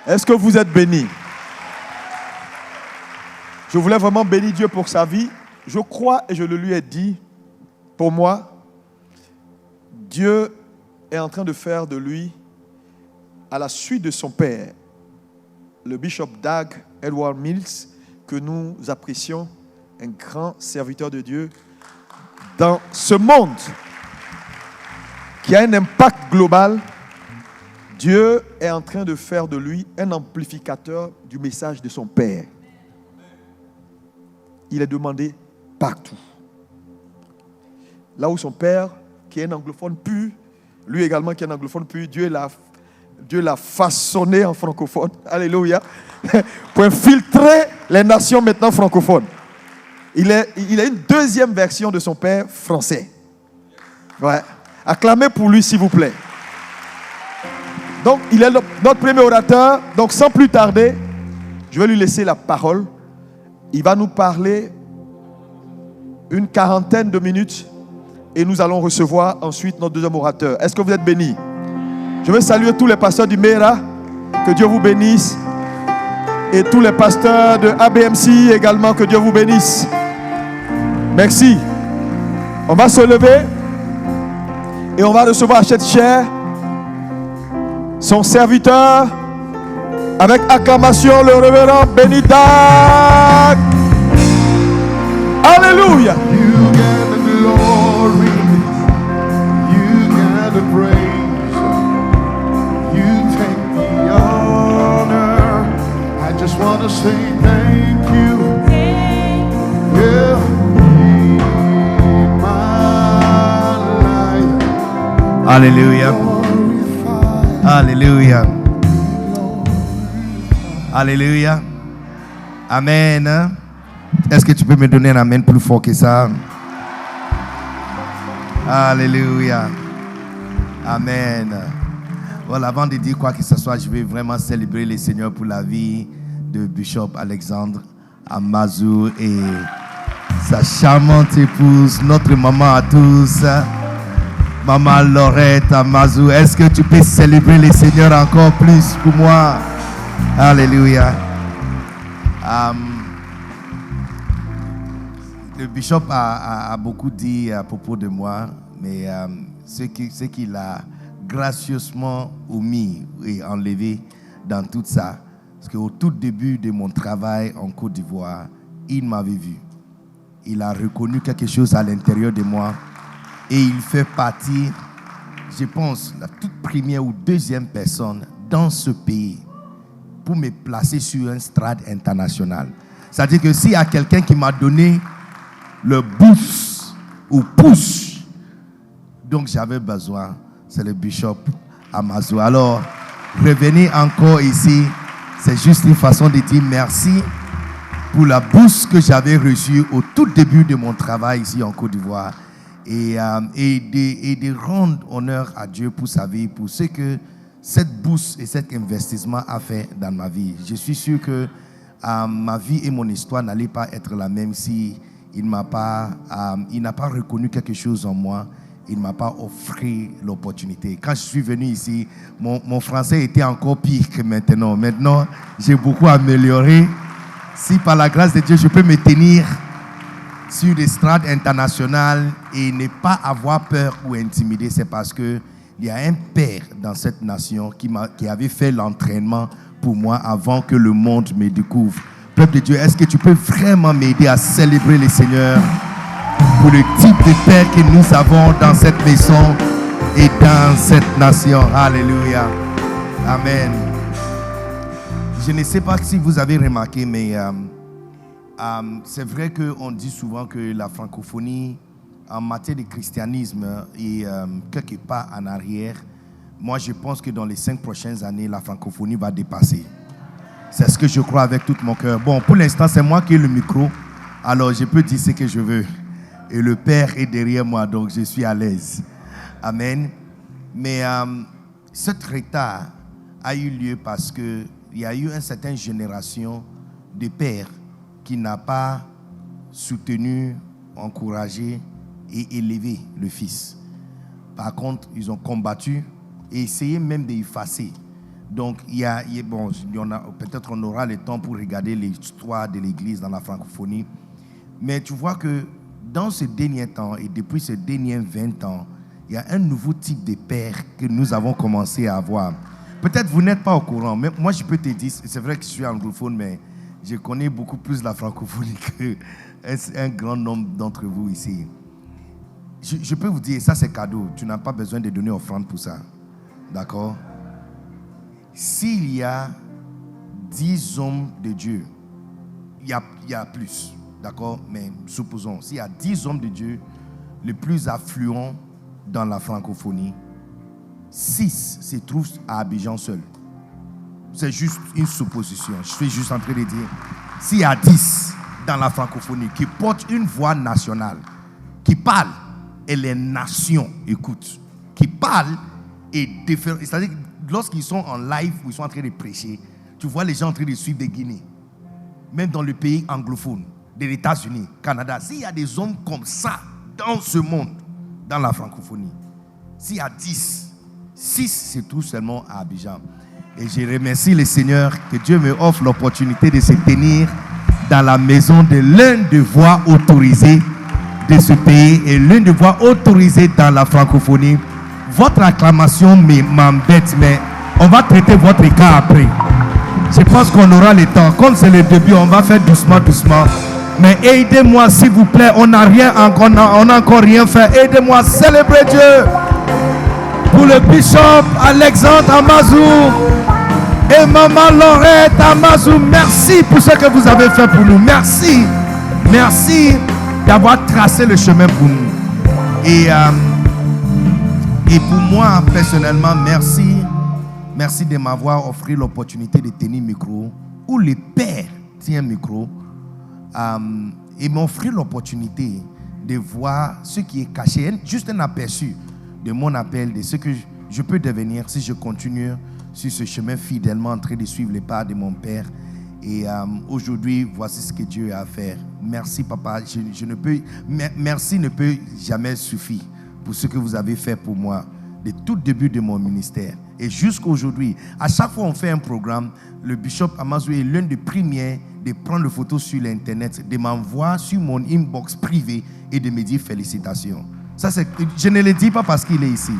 Est-ce que vous êtes bénis? Je voulais vraiment bénir Dieu pour sa vie. Je crois et je le lui ai dit, pour moi, Dieu est en train de faire de lui, à la suite de son père, le bishop Dag Edward Mills, que nous apprécions, un grand serviteur de Dieu dans ce monde qui a un impact global. Dieu est en train de faire de lui un amplificateur du message de son père. Il est demandé partout. Là où son père, qui est un anglophone pur, lui également qui est un anglophone pur, Dieu l'a façonné en francophone. Alléluia. Pour infiltrer les nations maintenant francophones. Il a une deuxième version de son père français. Ouais. Acclamez pour lui, s'il vous plaît. Donc, il est notre premier orateur. Donc, sans plus tarder, je vais lui laisser la parole. Il va nous parler une quarantaine de minutes et nous allons recevoir ensuite notre deuxième orateur. Est-ce que vous êtes bénis? Je veux saluer tous les pasteurs du Mera. Que Dieu vous bénisse. Et tous les pasteurs de ABMC également, que Dieu vous bénisse. Merci. On va se lever et on va recevoir à cette chair son serviteur avec acclamation, le révérend Benny Dag. Alléluia. You get the glory, you get the praise, you take the honor. I just want to say thank you. Yeah, in my life. Alléluia. Alléluia. Alléluia. Amen. Est-ce que tu peux me donner un amen plus fort que ça? Alléluia. Amen. Voilà, avant de dire quoi que ce soit, je vais vraiment célébrer le Seigneur pour la vie de Bishop Alexandre Amazou et sa charmante épouse, notre maman à tous, Maman Laurette Amazou. Est-ce que tu peux célébrer le Seigneur encore plus pour moi? Alléluia. Le bishop a beaucoup dit à propos de moi, mais ce qu'il a gracieusement omis et enlevé dans tout ça, parce qu'au tout début de mon travail en Côte d'Ivoire, il m'avait vu. Il a reconnu quelque chose à l'intérieur de moi et il fait partie, je pense, la toute première ou deuxième personne dans ce pays pour me placer sur un strade international. C'est-à-dire que s'il y a quelqu'un qui m'a donné le boost ou push donc j'avais besoin, c'est le bishop Amazou. Alors, revenir encore ici, c'est juste une façon de dire merci pour la boost que j'avais reçue au tout début de mon travail ici en Côte d'Ivoire et de rendre honneur à Dieu pour sa vie, pour ce que cette boost et cet investissement a fait dans ma vie. Je suis sûr que ma vie et mon histoire n'allaient pas être la même si il n'a pas reconnu quelque chose en moi. Il ne m'a pas offert l'opportunité. Quand je suis venu ici, mon français était encore pire que maintenant. Maintenant, j'ai beaucoup amélioré. Si par la grâce de Dieu, je peux me tenir sur des strades internationales et ne pas avoir peur ou intimider, c'est parce qu'il y a un père dans cette nation qui avait fait l'entraînement pour moi avant que le monde me découvre. Peuple de Dieu, est-ce que tu peux vraiment m'aider à célébrer le Seigneur pour le type de père que nous avons dans cette maison et dans cette nation? Alléluia. Amen. Je ne sais pas si vous avez remarqué, mais c'est vrai qu'on dit souvent que la francophonie, en matière de christianisme, est quelque part en arrière. Moi, je pense que dans les 5 prochaines années, la francophonie va dépasser. C'est ce que je crois avec tout mon cœur. Bon, pour l'instant, c'est moi qui ai le micro. Alors, je peux dire ce que je veux. Et le Père est derrière moi, donc je suis à l'aise. Amen. Mais ce retard a eu lieu parce qu'il y a eu une certaine génération de pères qui n'a pas soutenu, encouragé et élevé le fils. Par contre, ils ont combattu et essayé même d'effacer Donc, peut-être on aura le temps pour regarder l'histoire de l'Église dans la francophonie. Mais tu vois que dans ce dernier temps et depuis ces derniers 20 ans, il y a un nouveau type de père que nous avons commencé à avoir. Peut-être vous n'êtes pas au courant, mais moi je peux te dire, c'est vrai que je suis anglophone, mais je connais beaucoup plus la francophonie qu'un grand nombre d'entre vous ici. Je peux vous dire, ça c'est cadeau, tu n'as pas besoin de donner offrande pour ça. D'accord? S'il y a 10 hommes de Dieu, il y a plus. D'accord? Mais supposons, s'il y a 10 hommes de Dieu, les plus affluents dans la francophonie, 6 se trouvent à Abidjan seul. C'est juste une supposition. Je suis juste en train de dire, s'il y a 10 dans la francophonie qui portent une voix nationale, qui parlent, et les nations écoutent, qui parlent et différents. C'est-à-dire que lorsqu'ils sont en live ou ils sont en train de prêcher, tu vois les gens en train de suivre des Guinées. Même dans le pays anglophone, des États-Unis, Canada, s'il y a des hommes comme ça dans ce monde, dans la francophonie, s'il y a 10, 6 se trouvent seulement à Abidjan. Et je remercie le Seigneur que Dieu me offre l'opportunité de se tenir dans la maison de l'un des voix autorisées de ce pays et l'une des voix autorisées dans la francophonie. Votre acclamation m'embête, mais on va traiter votre cas après. Je pense qu'on aura le temps. Comme c'est le début, on va faire doucement, doucement. Mais aidez-moi, s'il vous plaît. On n'a encore rien fait. Aidez-moi à célébrer Dieu. Pour le bishop Alexandre Amazou et maman Laurette Amazou, merci pour ce que vous avez fait pour nous. Merci. Merci d'avoir tracé le chemin pour nous. Et pour moi, personnellement, merci. Merci de m'avoir offert l'opportunité de tenir micro, ou le père tient micro, et m'offrir l'opportunité de voir ce qui est caché, juste un aperçu de mon appel, de ce que je peux devenir si je continue sur ce chemin fidèlement en train de suivre les pas de mon père. Et aujourd'hui, voici ce que Dieu a à faire. Merci papa, merci ne peut jamais suffire pour ce que vous avez fait pour moi, de tout début de mon ministère. Et jusqu'à aujourd'hui, à chaque fois qu'on fait un programme, le bishop Amazou est l'un des premiers de prendre des photos sur l'internet, de m'envoyer sur mon inbox privé et de me dire félicitations. Ça, je ne le dis pas parce qu'il est ici.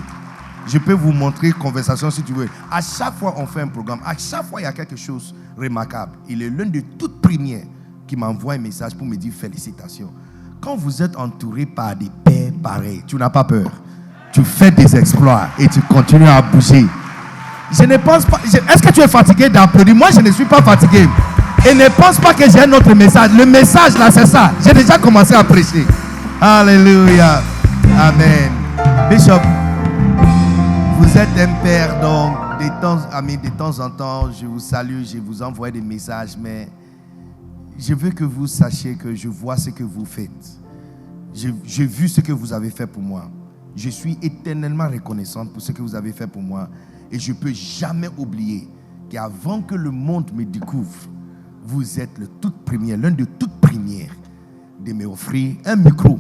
Je peux vous montrer conversation si tu veux. À chaque fois qu'on fait un programme, à chaque fois il y a quelque chose de remarquable. Il est l'un des toutes premiers qui m'envoie un message pour me dire félicitations. Quand vous êtes entouré par des pères pareils, tu n'as pas peur. Tu fais des exploits et tu continues à bouger. Je ne pense pas. Est-ce que tu es fatigué d'applaudir? Moi, je ne suis pas fatigué. Et ne pense pas que j'ai un autre message. Le message là, c'est ça. J'ai déjà commencé à prêcher. Alléluia. Amen. Bishop, vous êtes un père, donc de temps en temps, je vous salue, je vous envoie des messages, mais je veux que vous sachiez que je vois ce que vous faites. J'ai vu ce que vous avez fait pour moi. Je suis éternellement reconnaissant pour ce que vous avez fait pour moi. Et je ne peux jamais oublier qu'avant que le monde me découvre, vous êtes le tout premier, l'un des toutes premières de m'offrir un micro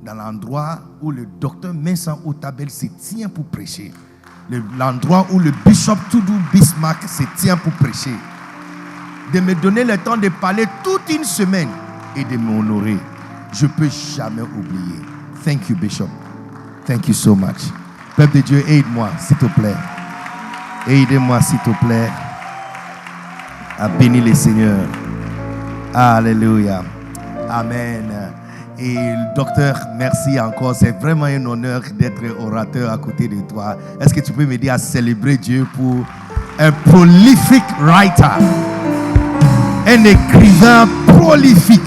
dans l'endroit où le docteur Vincent Otabel se tient pour prêcher. L'endroit où le bishop Toudou Bismarck se tient pour prêcher. De me donner le temps de parler toute une semaine et de m'honorer. Je ne peux jamais oublier. Thank you, Bishop. Thank you so much. Peuple de Dieu, aide-moi, s'il te plaît. Aidez-moi, s'il te plaît, à bénir le Seigneur. Alléluia. Amen. Et docteur, merci encore. C'est vraiment un honneur d'être orateur à côté de toi. Est-ce que tu peux m'aider à célébrer Dieu pour un prolific writer, un écrivain prolifique?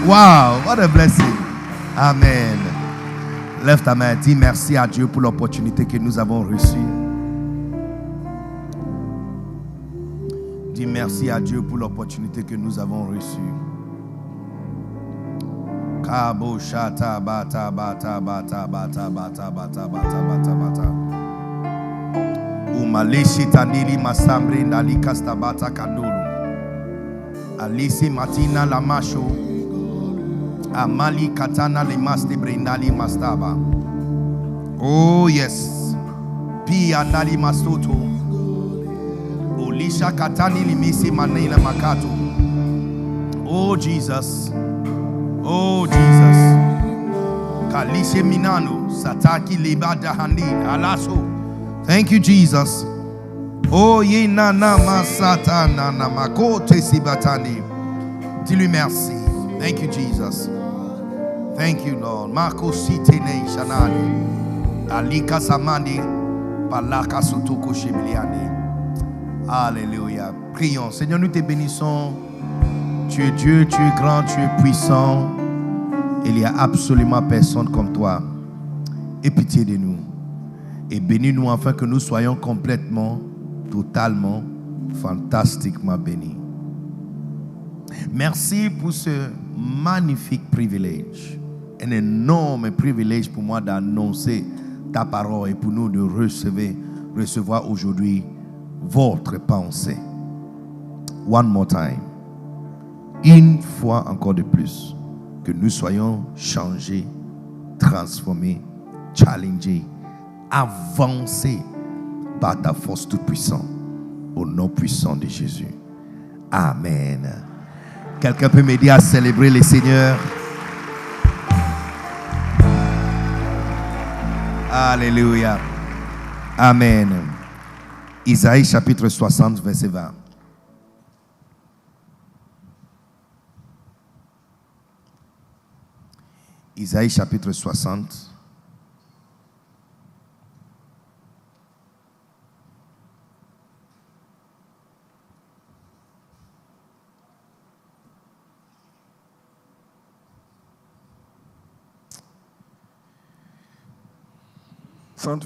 Wow, what a blessing. Amen. Lève ta main, dis merci à Dieu pour l'opportunité que nous avons reçue. Dis merci à Dieu pour l'opportunité que nous avons reçue. Kabo shata bata bata bata bata bata bata bata bata bata. Umaleshi tandili masambre ndali kasta bata kandulu. Alisi matina la masho. Amali katana le maste brindali mastaba. Oh yes. Pia nali mastoto. Lisha katani limisi manila makato. Oh Jesus. Oh Jesus. Kalishe minano sataki libada handi alaso. Thank you Jesus. Oh ye na masata na makote sibatani. Dis-lui merci. Thank you Jesus. Thank you Lord. Marco sitene shanani. Alika samandi palaka sotoko shibiliani. Alléluia. Prions. Seigneur, nous te bénissons. Tu es Dieu, tu es grand, tu es puissant. Il n'y a absolument personne comme toi. Aie pitié de nous. Et bénis-nous afin que nous soyons complètement, totalement, fantastiquement bénis. Merci pour ce magnifique privilège. Un énorme privilège pour moi d'annoncer ta parole et pour nous de recevoir aujourd'hui votre pensée. One more time. Une fois encore de plus, que nous soyons changés, transformés, challengés, avancés par ta force toute puissante, au nom puissant de Jésus. Amen. Quelqu'un peut m'aider à célébrer le Seigneur? Alléluia. Amen. Isaïe chapitre 60, verset 20. Isaïe chapitre 60.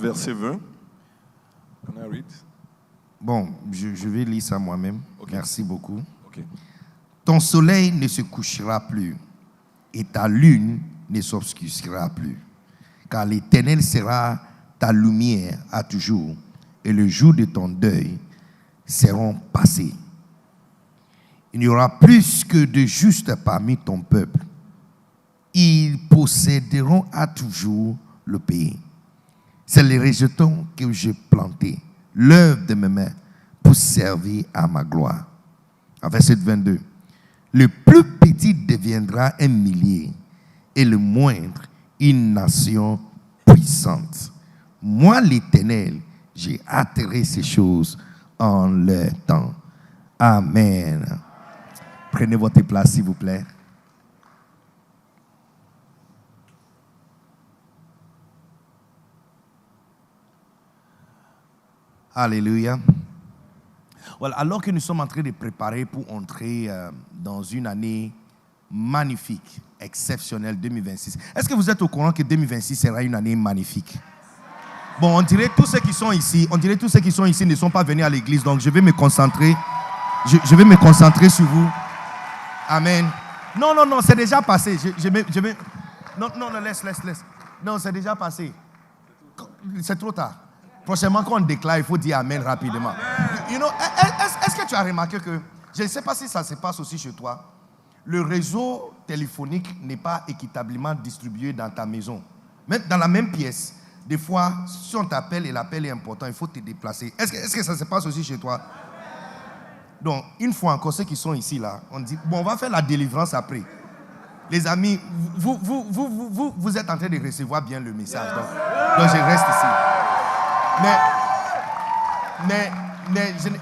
Verset 20. Can I read? Bon, je vais lire ça moi-même. Okay. Merci beaucoup. Okay. Ton soleil ne se couchera plus et ta lune ne s'obscurcira plus. Car l'Éternel sera ta lumière à toujours et le jour de ton deuil seront passés. Il n'y aura plus que de justes parmi ton peuple. Ils posséderont à toujours le pays. C'est les rejetons que j'ai plantés, l'œuvre de mes mains, pour servir à ma gloire. En verset 22. Le plus petit deviendra un millier et le moindre une nation puissante. Moi, l'Éternel, j'ai attiré ces choses en leur temps. Amen. Prenez votre place, s'il vous plaît. Alléluia. Voilà, alors que nous sommes en train de préparer pour entrer dans une année magnifique, exceptionnelle, 2026. Est-ce que vous êtes au courant que 2026 sera une année magnifique? Bon, on dirait tous ceux qui sont ici ne sont pas venus à l'église, donc je vais me concentrer. Je vais me concentrer sur vous. Amen. Non, c'est déjà passé. Non, laisse. Non, c'est déjà passé. C'est trop tard. Prochainement, quand on déclare, il faut dire Amen rapidement. You know, est-ce que tu as remarqué que, je ne sais pas si ça se passe aussi chez toi, le réseau téléphonique n'est pas équitablement distribué dans ta maison. Même dans la même pièce, des fois, si on t'appelle et l'appel est important, il faut te déplacer. Est-ce que ça se passe aussi chez toi? Donc, une fois encore, ceux qui sont ici, là, on dit, bon, on va faire la délivrance après. Les amis, vous êtes en train de recevoir bien le message. Donc je reste ici. Mais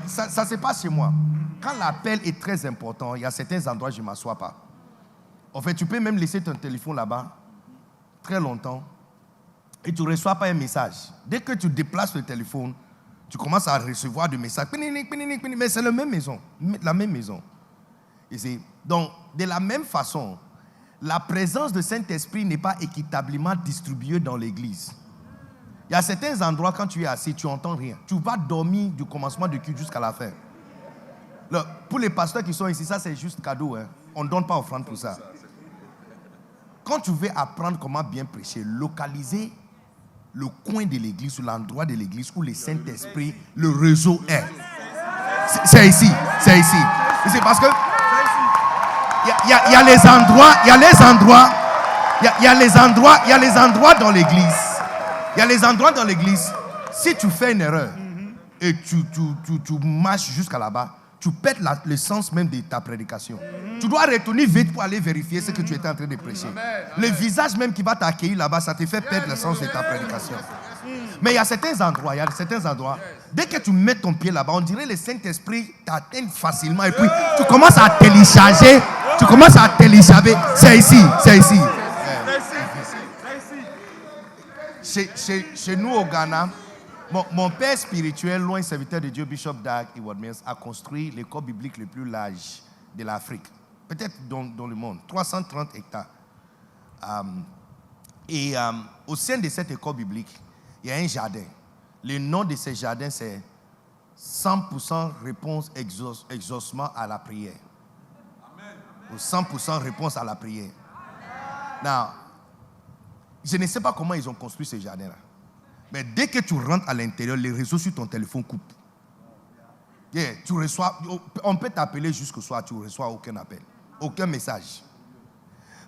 ça se passe chez moi. Quand l'appel est très important, il y a certains endroits où je ne m'assois pas. En fait, tu peux même laisser ton téléphone là-bas très longtemps et tu ne reçois pas un message. Dès que tu déplaces le téléphone, tu commences à recevoir des messages. Mais c'est la même maison. Donc, de la même façon, la présence du Saint-Esprit n'est pas équitablement distribuée dans l'église. Il y a certains endroits, quand tu es assis, tu n'entends rien. Tu vas dormir du commencement du culte jusqu'à la fin. Là, pour les pasteurs qui sont ici, ça c'est juste cadeau. Hein. On ne donne pas offrande pour ça. Quand tu veux apprendre comment bien prêcher, localiser le coin de l'église ou l'endroit de l'église où le Saint-Esprit, le réseau est. C'est ici. C'est parce que il y a les endroits dans l'église. Il y a les endroits dans l'église, si tu fais une erreur et tu marches jusqu'à là-bas, tu perds le sens même de ta prédication. Tu dois retourner vite pour aller vérifier ce que tu étais en train de prêcher. Le visage même qui va t'accueillir là-bas, ça te fait perdre le sens de ta prédication. Mais il y a certains endroits, dès que tu mets ton pied là-bas, on dirait que le Saint-Esprit t'atteint facilement et puis tu commences à télécharger. C'est ici. Chez nous au Ghana, mon père spirituel, loin serviteur de Dieu, Bishop Dag Heward Mills, a construit l'école biblique le plus large de l'Afrique, peut-être dans le monde, 330 hectares. Au sein de cette école biblique, il y a un jardin. Le nom de ce jardin, c'est 100% réponse exaucement à la prière. Ou 100% réponse à la prière. Now, je ne sais pas comment ils ont construit ce jardin-là. Mais dès que tu rentres à l'intérieur, les réseaux sur ton téléphone coupent. Tu reçois, on peut t'appeler jusqu'au soir, tu ne reçois aucun appel, aucun message.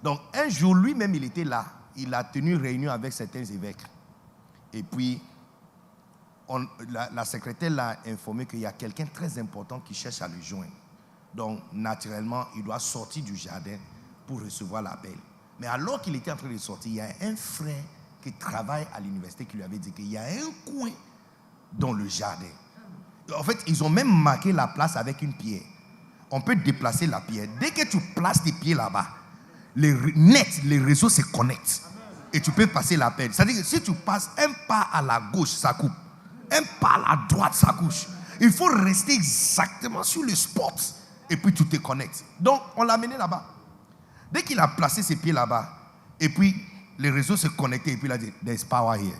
Donc, un jour, lui-même, il était là. Il a tenu une réunion avec certains évêques. Et puis, la secrétaire l'a informé qu'il y a quelqu'un de très important qui cherche à le joindre. Donc, naturellement, il doit sortir du jardin pour recevoir l'appel. Mais alors qu'il était en train de sortir, il y a un frère qui travaille à l'université qui lui avait dit qu'il y a un coin dans le jardin. En fait, ils ont même marqué la place avec une pierre. On peut déplacer la pierre. Dès que tu places tes pieds là-bas, les réseaux se connectent. Et tu peux passer l'appel. C'est-à-dire que si tu passes un pas à la gauche, ça coupe. Un pas à la droite, ça couche. Il faut rester exactement sur le spot. Et puis tu te connectes. Donc, on l'a amené là-bas. Dès qu'il a placé ses pieds là-bas, et puis les réseaux se connectaient, et puis il a dit, there's power here.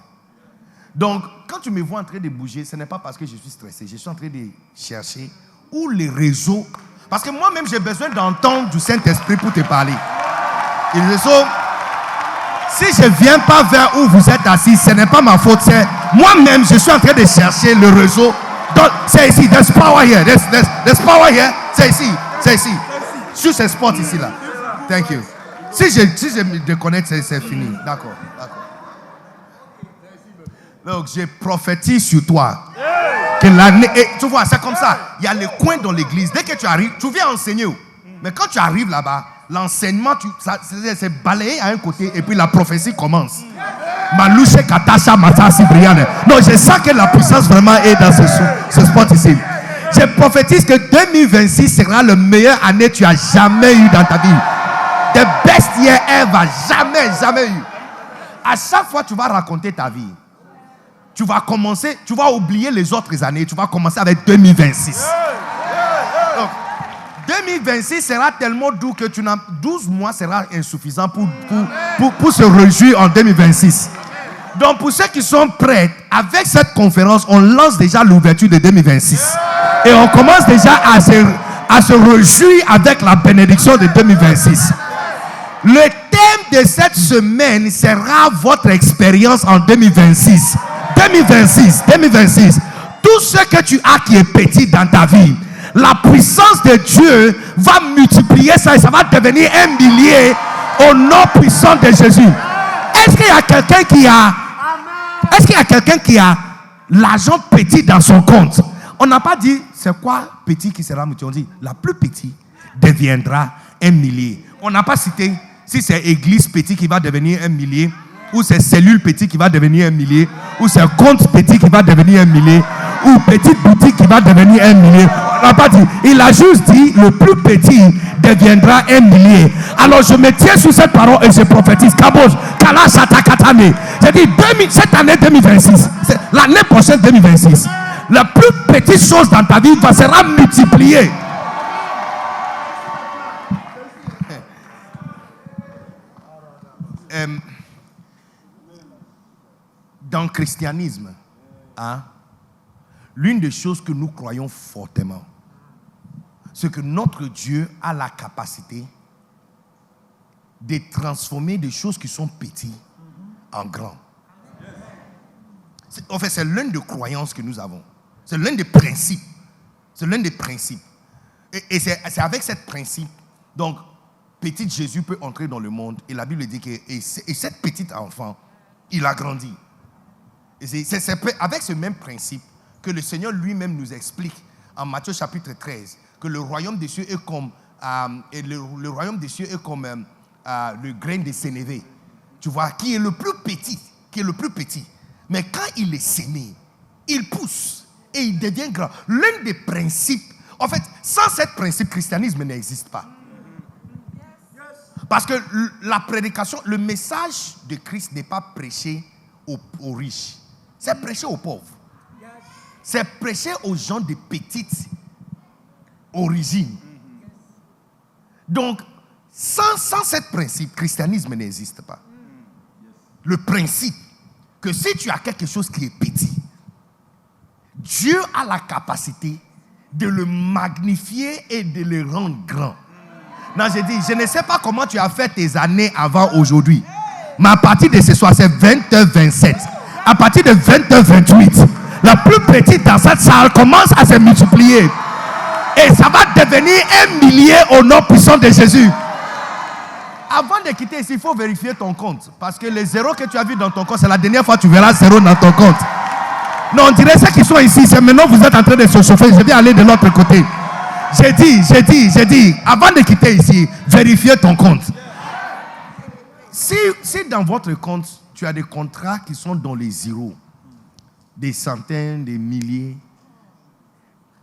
Donc, quand tu me vois en train de bouger, ce n'est pas parce que je suis stressé. Je suis en train de chercher où les réseaux... Parce que moi-même, j'ai besoin d'entendre du Saint-Esprit pour te parler. Et les réseaux... Si je ne viens pas vers où vous êtes assis, ce n'est pas ma faute. C'est moi-même, je suis en train de chercher le réseau. Donc, c'est ici. There's power here. There's power here. C'est ici. Sur ce spot ici là. Thank you. Si je me déconnecte, c'est fini. D'accord. Donc, je prophétise sur toi. Que l'année. Et tu vois, c'est comme ça. Il y a les coins dans l'église. Dès que tu arrives, tu viens enseigner. Mais quand tu arrives là-bas, l'enseignement, c'est balayé à un côté et puis la prophétie commence. Malouche Katasha Matasi Briane. Non, je sens que la puissance vraiment est dans ce spot ici. Je prophétise que 2026 sera la meilleure année que tu as jamais eu dans ta vie. The best year ever. Jamais eu. À chaque fois que tu vas raconter ta vie, tu vas oublier les autres années. Tu vas commencer avec 2026. Donc, 2026 sera tellement doux que 12 mois sera insuffisant pour se réjouir en 2026. Donc pour ceux qui sont prêts, avec cette conférence, on lance déjà l'ouverture de 2026. Et on commence déjà à se réjouir avec la bénédiction de 2026. Le thème de cette semaine sera votre expérience en 2026. 2026. Tout ce que tu as qui est petit dans ta vie, la puissance de Dieu va multiplier ça et ça va devenir un millier au nom puissant de Jésus. Est-ce qu'il y a quelqu'un qui a l'argent petit dans son compte? On n'a pas dit c'est quoi petit qui sera multiplié. On dit la plus petite deviendra un millier. On n'a pas cité si c'est église petit qui va devenir un millier, ou c'est cellule petit qui va devenir un millier, ou c'est compte petit qui va devenir un millier, ou petite boutique qui va devenir un millier. On n'a pas dit. Il a juste dit le plus petit deviendra un millier. Alors je me tiens sur cette parole et je prophétise. J'ai dit cette année 2026, l'année prochaine 2026, la plus petite chose dans ta vie sera multipliée. Dans le christianisme, l'une des choses que nous croyons fortement, c'est que notre Dieu a la capacité de transformer des choses qui sont petites en grandes. En fait, c'est l'une des croyances que nous avons. C'est l'un des principes. Et c'est avec ce principe, donc, petit Jésus peut entrer dans le monde. Et la Bible dit que cette petite enfant, il a grandi. Et c'est avec ce même principe que le Seigneur lui-même nous explique en Matthieu chapitre 13 que le royaume des cieux est comme le royaume des cieux est comme le grain de sénévé. Tu vois, qui est le plus petit. Mais quand il est sémé, il pousse et il devient grand. L'un des principes, en fait, sans ce principe, le christianisme n'existe pas. Parce que la prédication, le message de Christ n'est pas prêché aux riches. C'est prêché aux pauvres. C'est prêché aux gens de petite origine. Donc, sans ce principe, le christianisme n'existe pas. Le principe que si tu as quelque chose qui est petit, Dieu a la capacité de le magnifier et de le rendre grand. Non, j'ai dit, je ne sais pas comment tu as fait tes années avant aujourd'hui. Mais à partir de ce soir, c'est 20h27. À partir de 20h28, la plus petite dans cette salle commence à se multiplier. Et ça va devenir 1 millier au nom puissant de Jésus. Avant de quitter ici, il faut vérifier ton compte. Parce que les zéros que tu as vus dans ton compte, c'est la dernière fois que tu verras zéro dans ton compte. Non, on dirait ceux qui sont ici, c'est maintenant que vous êtes en train de se chauffer. Je vais aller de l'autre côté. J'ai dit, avant de quitter ici, vérifiez ton compte. Si dans votre compte, tu as des contrats qui sont dans les zéros, des centaines, des milliers,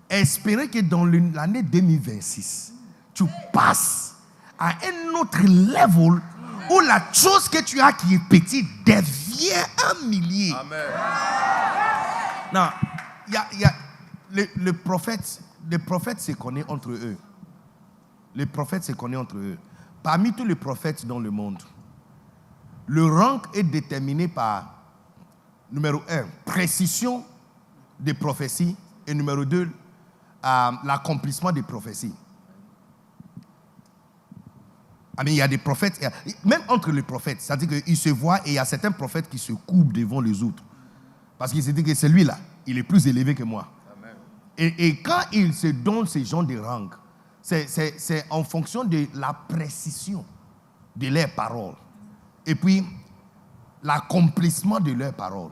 espérez que dans l'année 2026, tu passes à un autre level où la chose que tu as qui est petite devient 1 millier. Amen. Non, les prophètes se connaissent entre eux. Les prophètes se connaissent entre eux. Parmi tous les prophètes dans le monde, le rang est déterminé par, numéro 1, précision des prophéties, et numéro 2, l'accomplissement des prophéties. Il y a des prophètes, même entre les prophètes, c'est-à-dire qu'ils se voient et il y a certains prophètes qui se coupent devant les autres. Parce qu'ils se disent que celui-là, il est plus élevé que moi. Et quand ils se donnent ces genres de rang, c'est en fonction de la précision de leurs paroles. Et puis, l'accomplissement de leurs paroles.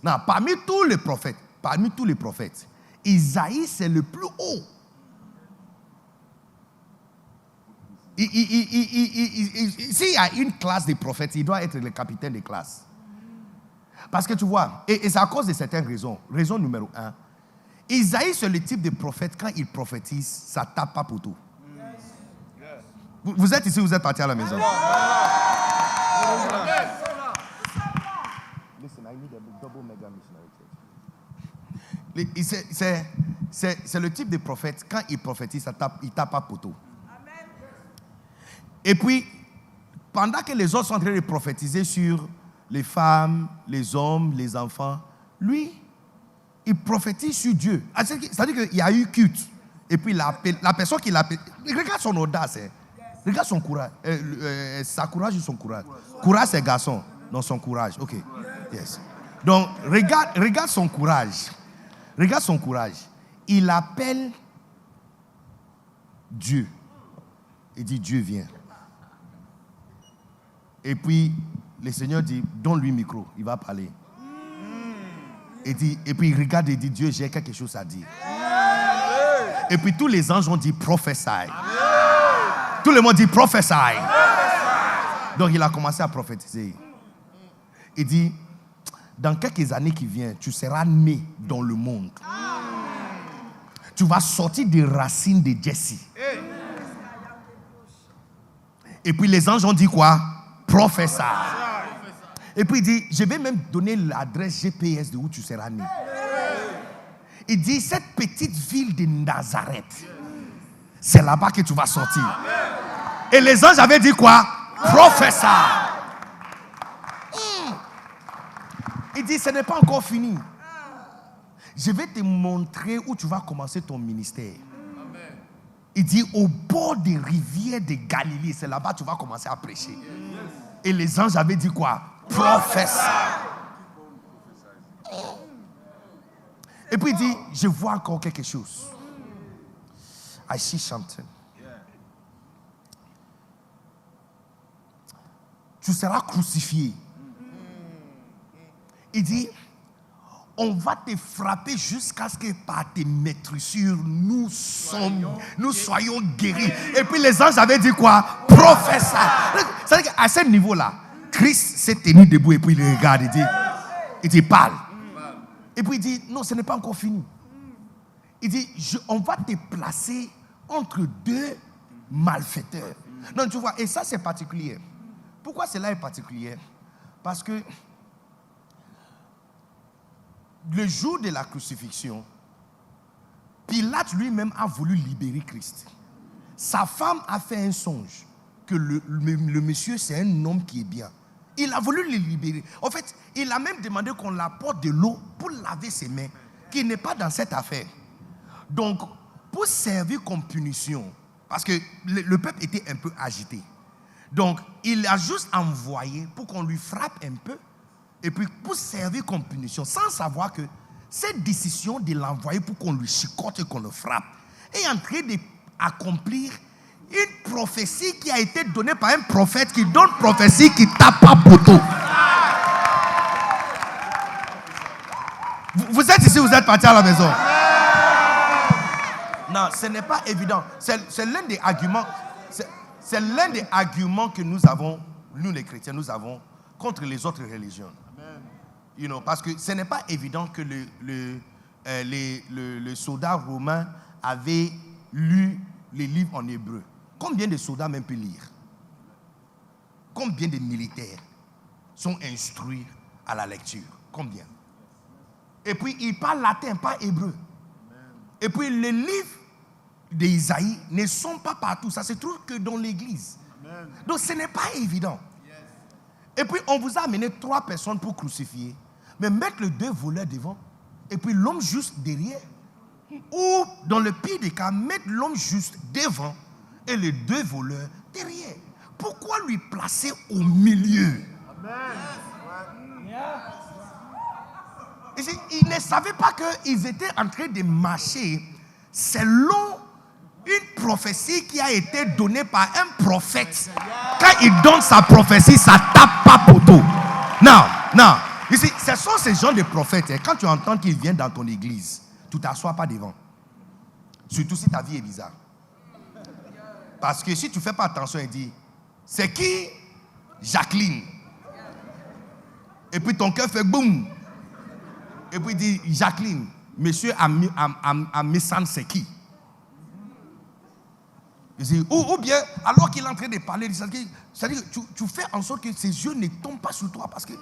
Non, parmi tous les prophètes, Isaïe, c'est le plus haut. S'il y a une classe de prophètes, il doit être le capitaine de classe. Parce que tu vois, et c'est à cause de certaines raisons. Raison numéro 1, Isaïe, c'est le type de prophète, quand il prophétise, ça tape pas pour tout. Vous êtes ici, vous êtes partis à la maison. C'est le type de prophète, quand il prophétise, il tape pas pour tout. Et puis, pendant que les autres sont en train de prophétiser sur les femmes, les hommes, les enfants, lui, il prophétise sur Dieu. C'est-à-dire qu'il y a eu culte. Et puis la personne qui l'appelle, regarde son audace. Regarde son courage. Sa courage ou son courage? Courage, c'est garçon. Non, son courage. Ok. Yes. Donc, regarde son courage. Regarde son courage. Il appelle Dieu. Il dit, Dieu vient. Et puis, le Seigneur dit, donne-lui le micro, il va parler. Et puis il regarde et dit, Dieu, j'ai quelque chose à dire. Et puis tous les anges ont dit, prophesy. Tout le monde dit, prophesy. Donc il a commencé à prophétiser. Il dit, dans quelques années qui viennent, tu seras né dans le monde. Tu vas sortir des racines de Jesse. Et puis les anges ont dit quoi? Prophète. Et puis il dit, je vais même donner l'adresse GPS de où tu seras né. Il dit, cette petite ville de Nazareth, c'est là-bas que tu vas sortir. Et les anges avaient dit quoi? Professeur. Il dit, ce n'est pas encore fini. Je vais te montrer où tu vas commencer ton ministère. Il dit, au bord des rivières de Galilée, c'est là-bas que tu vas commencer à prêcher. Et les anges avaient dit quoi? Professeur. Et puis il dit, je vois encore quelque chose. I see something. Tu seras crucifié. Il dit, on va te frapper jusqu'à ce que par tes maîtrissures, nous soyons guéris. Et puis les anges avaient dit quoi? Professeur. C'est-à-dire qu'à ce niveau-là, Christ s'est tenu debout et puis il regarde, il dit parle. Et puis il dit, non, ce n'est pas encore fini. Il dit, on va te placer entre deux malfaiteurs. Donc tu vois, et ça c'est particulier. Pourquoi cela est particulier? Parce que le jour de la crucifixion, Pilate lui-même a voulu libérer Christ. Sa femme a fait un songe que le monsieur c'est un homme qui est bien. Il a voulu le libérer. En fait, il a même demandé qu'on l'apporte de l'eau pour laver ses mains, qui n'est pas dans cette affaire. Donc, pour servir comme punition, parce que le peuple était un peu agité. Donc, il a juste envoyé pour qu'on lui frappe un peu, et puis pour servir comme punition, sans savoir que cette décision de l'envoyer pour qu'on lui chicote et qu'on le frappe est en train d'accomplir une prophétie qui a été donnée par un prophète qui donne prophétie qui tape à poteau. Vous êtes ici, vous êtes partis à la maison. Non, ce n'est pas évident. C'est l'un des arguments. C'est l'un des arguments que nous avons, nous les chrétiens, nous avons contre les autres religions. You know, parce que ce n'est pas évident que le soldat romain avait lu les livres en hébreu. Combien de soldats même peuvent lire? Combien de militaires sont instruits à la lecture? Combien? Et puis ils parlent latin, pas hébreu. Et puis les livres d'Isaïe ne sont pas partout. Ça se trouve que dans l'église. Donc ce n'est pas évident. Et puis on vous a amené 3 personnes pour crucifier. Mais mettre les 2 voleurs devant. Et puis l'homme juste derrière. Ou dans le pire des cas, mettre l'homme juste devant. Et les 2 voleurs derrière. Pourquoi lui placer au milieu? Ils ne savaient pas qu'ils étaient en train de marcher selon une prophétie qui a été donnée par un prophète. Quand il donne sa prophétie, ça tape pas poteau. Non. Ici, ce sont ces gens de prophètes. Quand tu entends qu'ils viennent dans ton église, tu ne t'assois pas devant. Surtout si ta vie est bizarre. Parce que si tu ne fais pas attention, il dit, c'est qui? Jacqueline. Et puis ton cœur fait boum. Et puis il dit, Jacqueline, monsieur Amissan, c'est qui? Ou bien, alors qu'il est en train de parler, c'est-à-dire que tu fais en sorte que ses yeux ne tombent pas sur toi. Parce que.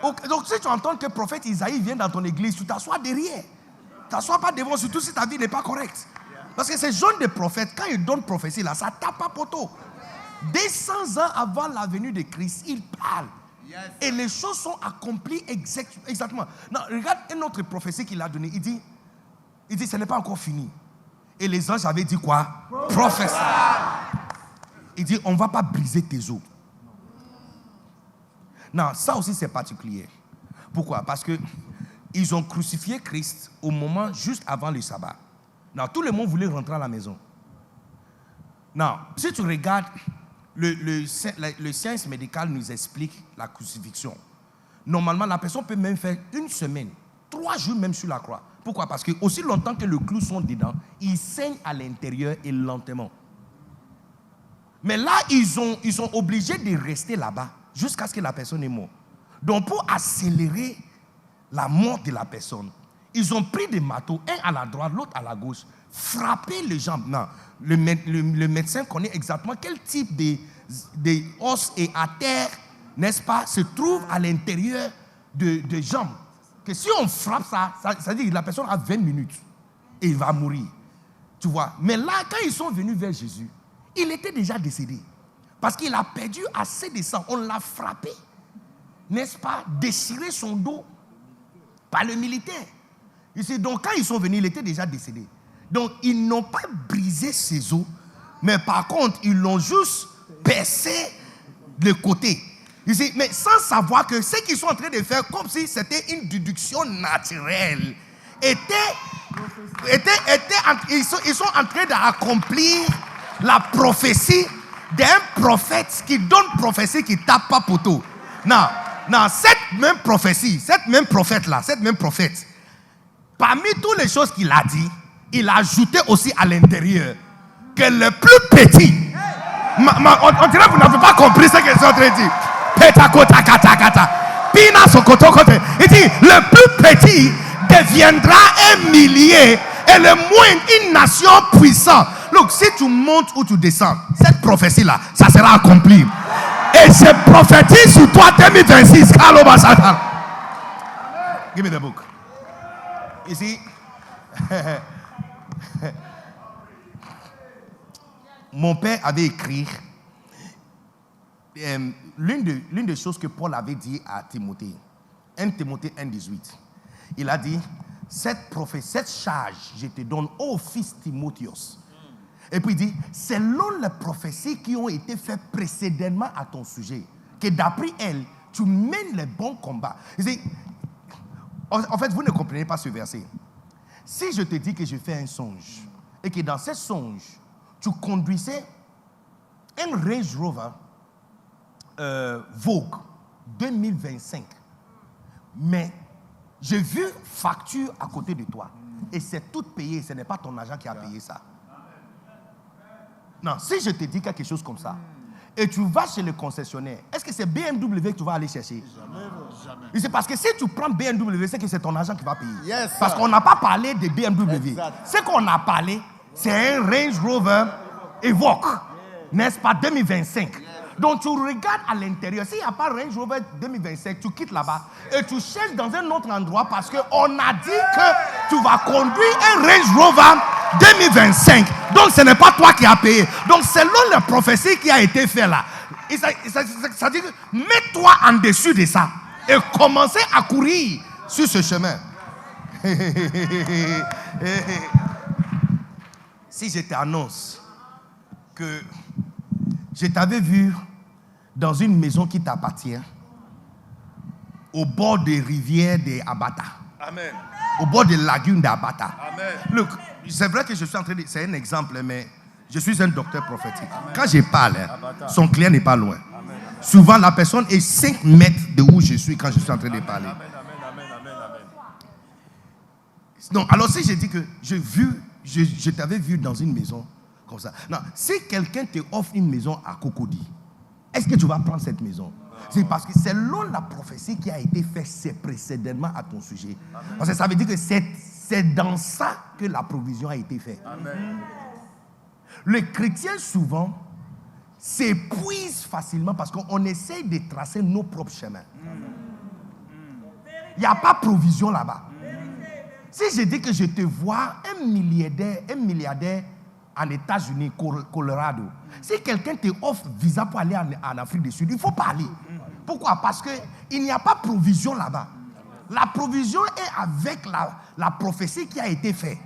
Donc, si tu entends que le prophète Isaïe vient dans ton église, tu t'assois derrière. Tu t'assois pas devant, surtout si ta vie n'est pas correcte. Parce que ces jeunes de prophètes, quand ils donnent prophétie, là, ça tape à poteau. 200 ans avant la venue de Christ, ils parlent. Et les choses sont accomplies exactement. Non, regarde une autre prophétie qu'il a donnée. Il dit, ce n'est pas encore fini. Et les anges avaient dit quoi? Professeur. Il dit, on ne va pas briser tes os. Non, ça aussi c'est particulier. Pourquoi? Parce que ils ont crucifié Christ au moment juste avant le sabbat. Non, tout le monde voulait rentrer à la maison. Non, si tu regardes, le science médicale nous explique la crucifixion. Normalement, la personne peut même faire 1 semaine, 3 jours même sur la croix. Pourquoi? Parce que aussi longtemps que le clou sont dedans, ils saignent à l'intérieur et lentement. Mais là, ils sont obligés de rester là-bas jusqu'à ce que la personne est morte. Donc, pour accélérer la mort de la personne, ils ont pris des marteaux, un à la droite, l'autre à la gauche, frappé les jambes. Non, le médecin connaît exactement quel type de os et artères, n'est-ce pas, se trouve à l'intérieur de jambes. Que si on frappe ça veut dire que la personne a 20 minutes et il va mourir. Tu vois. Mais là, quand ils sont venus vers Jésus, il était déjà décédé. Parce qu'il a perdu assez de sang. On l'a frappé, n'est-ce pas, déchiré son dos par le militaire. Donc quand ils sont venus, il était déjà décédé. Donc ils n'ont pas brisé ses os, mais par contre, ils l'ont juste percé de côté. Mais sans savoir que ce qu'ils sont en train de faire, comme si c'était une déduction naturelle, ils sont en train d'accomplir la prophétie d'un prophète qui donne prophétie qui tape pas poteau. Non, Non, cette même prophétie, cette même prophète-là, cette même prophète, parmi toutes les choses qu'il a dit, il a ajouté aussi à l'intérieur que le plus petit, on dirait que vous n'avez pas compris ce que je suis en train de dire. Il dit, le plus petit deviendra un millier et le moindre une nation puissante. Look, si tu montes ou tu descends, cette prophétie-là, ça sera accompli. Et je prophétise sur toi 2026. Give me the book. You see? Mon père avait écrit l'une des choses que Paul avait dit à Timothée. 1 Timothée 1,18. Il a dit, cette charge, je te donne, ô fils Timotheus. Et puis il dit, selon les prophéties qui ont été faites précédemment à ton sujet, que d'après elles, tu mènes les bons combats. Il dit, en fait, vous ne comprenez pas ce verset. Si je te dis que je fais un songe, et que dans ce songe, tu conduisais un Range Rover Vogue 2025, mais j'ai vu facture à côté de toi, et c'est tout payé, ce n'est pas ton agent qui a payé ça. Non, si je te dis quelque chose comme ça, et tu vas chez le concessionnaire, est-ce que c'est BMW que tu vas aller chercher? Jamais. C'est parce que si tu prends BMW, c'est que c'est ton agent qui va payer. Yes, parce qu'on n'a pas parlé de BMW. Exact. Ce qu'on a parlé, c'est un Range Rover Evoque, n'est-ce pas, 2025. Donc tu regardes à l'intérieur. S'il n'y a pas Range Rover 2025, tu quittes là-bas et tu cherches dans un autre endroit parce qu'on a dit que tu vas conduire un Range Rover 2025. Donc ce n'est pas toi qui as payé. Donc selon la prophétie qui a été faite là, ça dit que mets-toi en dessus de ça et commencez à courir sur ce chemin. Si je t'annonce que je t'avais vu dans une maison qui t'appartient, au bord des rivières d'Abata. Amen. Au bord des lagunes d'Abata. Amen. Look, c'est vrai que je suis en train de... C'est un exemple, mais je suis un docteur prophétique. Amen. Quand je parle, son client n'est pas loin. Amen. Souvent, la personne est 5 mètres de où je suis quand je suis en train de parler. Amen. Non, alors si je dis que je t'avais vu dans une maison comme ça. Non, si quelqu'un te offre une maison à Cocody, est-ce que tu vas prendre cette maison? C'est parce que selon la prophétie qui a été faite précédemment à ton sujet. Parce que ça veut dire que c'est dans ça que la provision a été faite. Amen. Les chrétiens souvent s'épuisent facilement parce qu'on essaye de tracer nos propres chemins. Il n'y a pas provision là-bas. Si je dis que je te vois un milliardaire en États-Unis, Colorado, si quelqu'un te offre visa pour aller en Afrique du Sud, il faut parler. Pourquoi? Parce qu'il n'y a pas provision là-bas. La provision est avec la prophétie qui a été faite.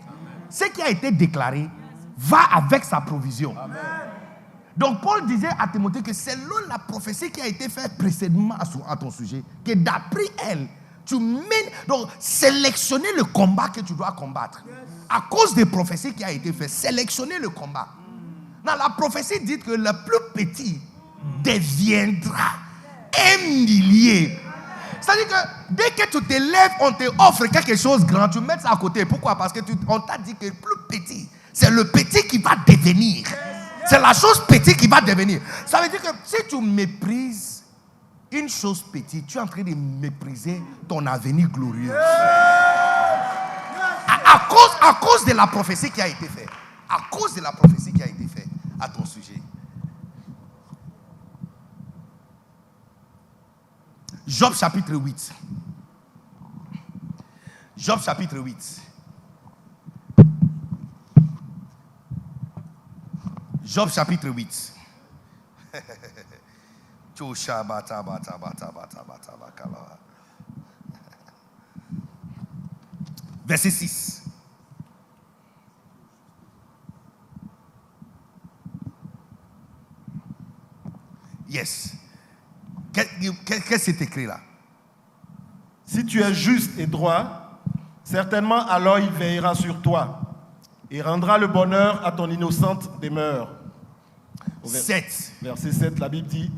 Ce qui a été déclaré va avec sa provision. Amen. Donc Paul disait à Timothée que selon la prophétie qui a été faite précédemment à ton sujet, que d'après elle, tu mènes, donc sélectionner le combat que tu dois combattre. À cause des prophéties qui a été faites, sélectionner le combat. Non, la prophétie dit que le plus petit deviendra un millier. C'est-à-dire que dès que tu te lèves, on te offre quelque chose de grand, tu mets ça à côté. Pourquoi? Parce qu'on t'a dit que le plus petit, c'est le petit qui va devenir. C'est la chose petite qui va devenir. Ça veut dire que si tu méprises une chose petite, tu es en train de mépriser ton avenir glorieux. À cause de la prophétie qui a été faite. À cause de la prophétie qui a été faite à ton sujet. Job chapitre 8. Job chapitre 8. Job chapitre 8. Verset 6. Yes. Qu'est-ce que c'est écrit là? Si tu es juste et droit, certainement alors il veillera sur toi et rendra le bonheur à ton innocente demeure. 7. Verset 7, la Bible dit,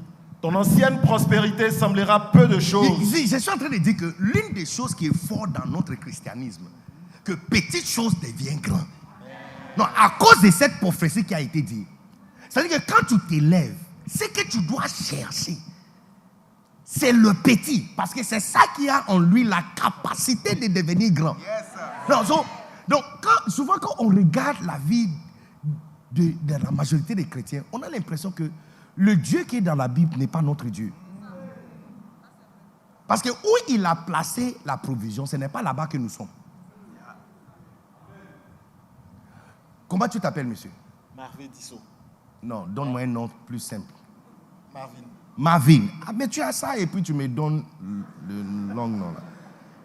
ton ancienne prospérité semblera peu de choses. Je suis en train de dire que l'une des choses qui est forte dans notre christianisme, que petite chose devient grand. Non, à cause de cette prophétie qui a été dite. C'est-à-dire que quand tu t'élèves, ce que tu dois chercher, c'est le petit. Parce que c'est ça qui a en lui la capacité de devenir grand. Donc, souvent quand on regarde la vie de la majorité des chrétiens, on a l'impression que le Dieu qui est dans la Bible n'est pas notre Dieu. Parce que où il a placé la provision, ce n'est pas là-bas que nous sommes. Comment tu t'appelles, monsieur? Marvin Tissot. Non, donne-moi un nom plus simple. Marvin. Marvin. Ah, mais tu as ça et puis tu me donnes le long nom là.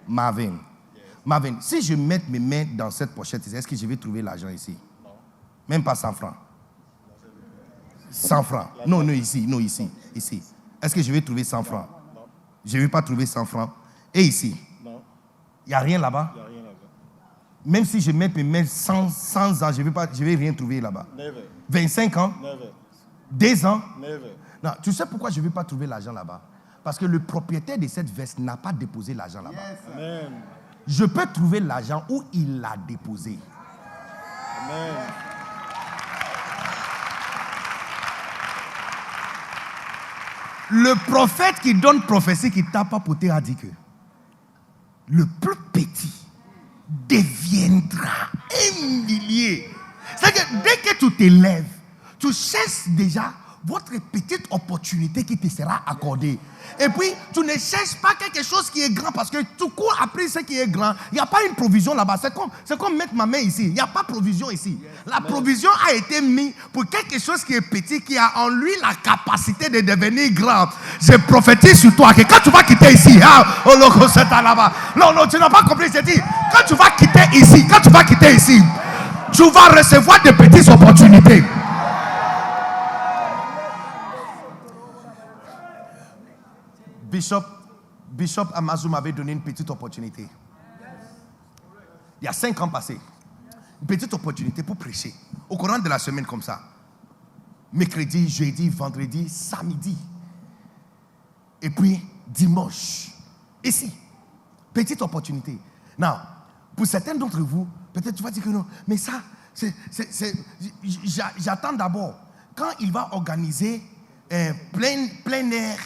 Marvin. Yes. Marvin, si je mets mes mains dans cette pochette, est-ce que je vais trouver l'argent ici? Non. Même pas 100 francs. 100 francs. Non, ici. Ici. Est-ce que je vais trouver 100 francs? Non. Je ne vais pas trouver 100 francs. Et ici? Non. Il n'y a rien là-bas? Il n'y a rien là-bas. Même si je mets mes mains 100 ans, je ne vais rien trouver là-bas. Never. 25 ans? Never. 2 ans? Never. Non, tu sais pourquoi je ne vais pas trouver l'argent là-bas? Parce que le propriétaire de cette veste n'a pas déposé l'argent là-bas. Yes. Amen. Je peux trouver l'argent où il l'a déposé. Amen. Le prophète qui donne prophétie qui t'a pas poté a dit que le plus petit deviendra un millier. C'est-à-dire que dès que tu t'élèves, tu cherches déjà votre petite opportunité qui te sera accordée. Et puis, tu ne cherches pas quelque chose qui est grand parce que tu cours après ce qui est grand. Il n'y a pas une provision là-bas. C'est comme mettre ma main ici. Il n'y a pas de provision ici. La provision a été mise pour quelque chose qui est petit, qui a en lui la capacité de devenir grand. Je prophétise sur toi que quand tu vas quitter ici, là-bas. Non, tu n'as pas compris. Je dis, quand tu vas quitter ici, tu vas recevoir des petites opportunités. Bishop Amazou m'avait donné une petite opportunité. Il y a 5 ans passés. Une petite opportunité pour prêcher. Au courant de la semaine comme ça. Mercredi, jeudi, vendredi, samedi. Et puis dimanche. Ici. Petite opportunité. Non. Pour certains d'entre vous, peut-être tu vas dire que non. Mais ça, j'attends d'abord. Quand il va organiser plein air,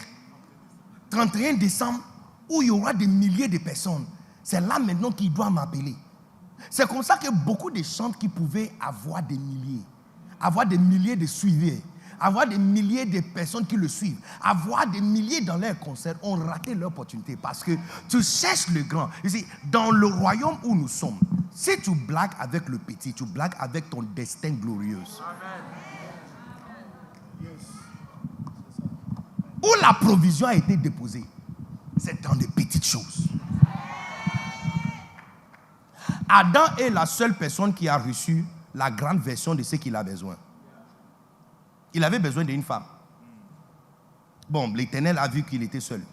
31 décembre, où il y aura des milliers de personnes, c'est là maintenant qu'il doit m'appeler. C'est comme ça que beaucoup de chants qui pouvaient avoir des milliers de suiveurs, avoir des milliers de personnes qui le suivent, avoir des milliers dans leurs concerts, ont raté leur opportunité parce que tu cherches le grand. Ici, dans le royaume où nous sommes, si tu blagues avec le petit, tu blagues avec ton destin glorieux. Amen. Où la provision a été déposée, c'est dans des petites choses. Adam est la seule personne qui a reçu la grande version de ce qu'il a besoin. Il avait besoin d'une femme. Bon, l'Éternel a vu qu'il était seul.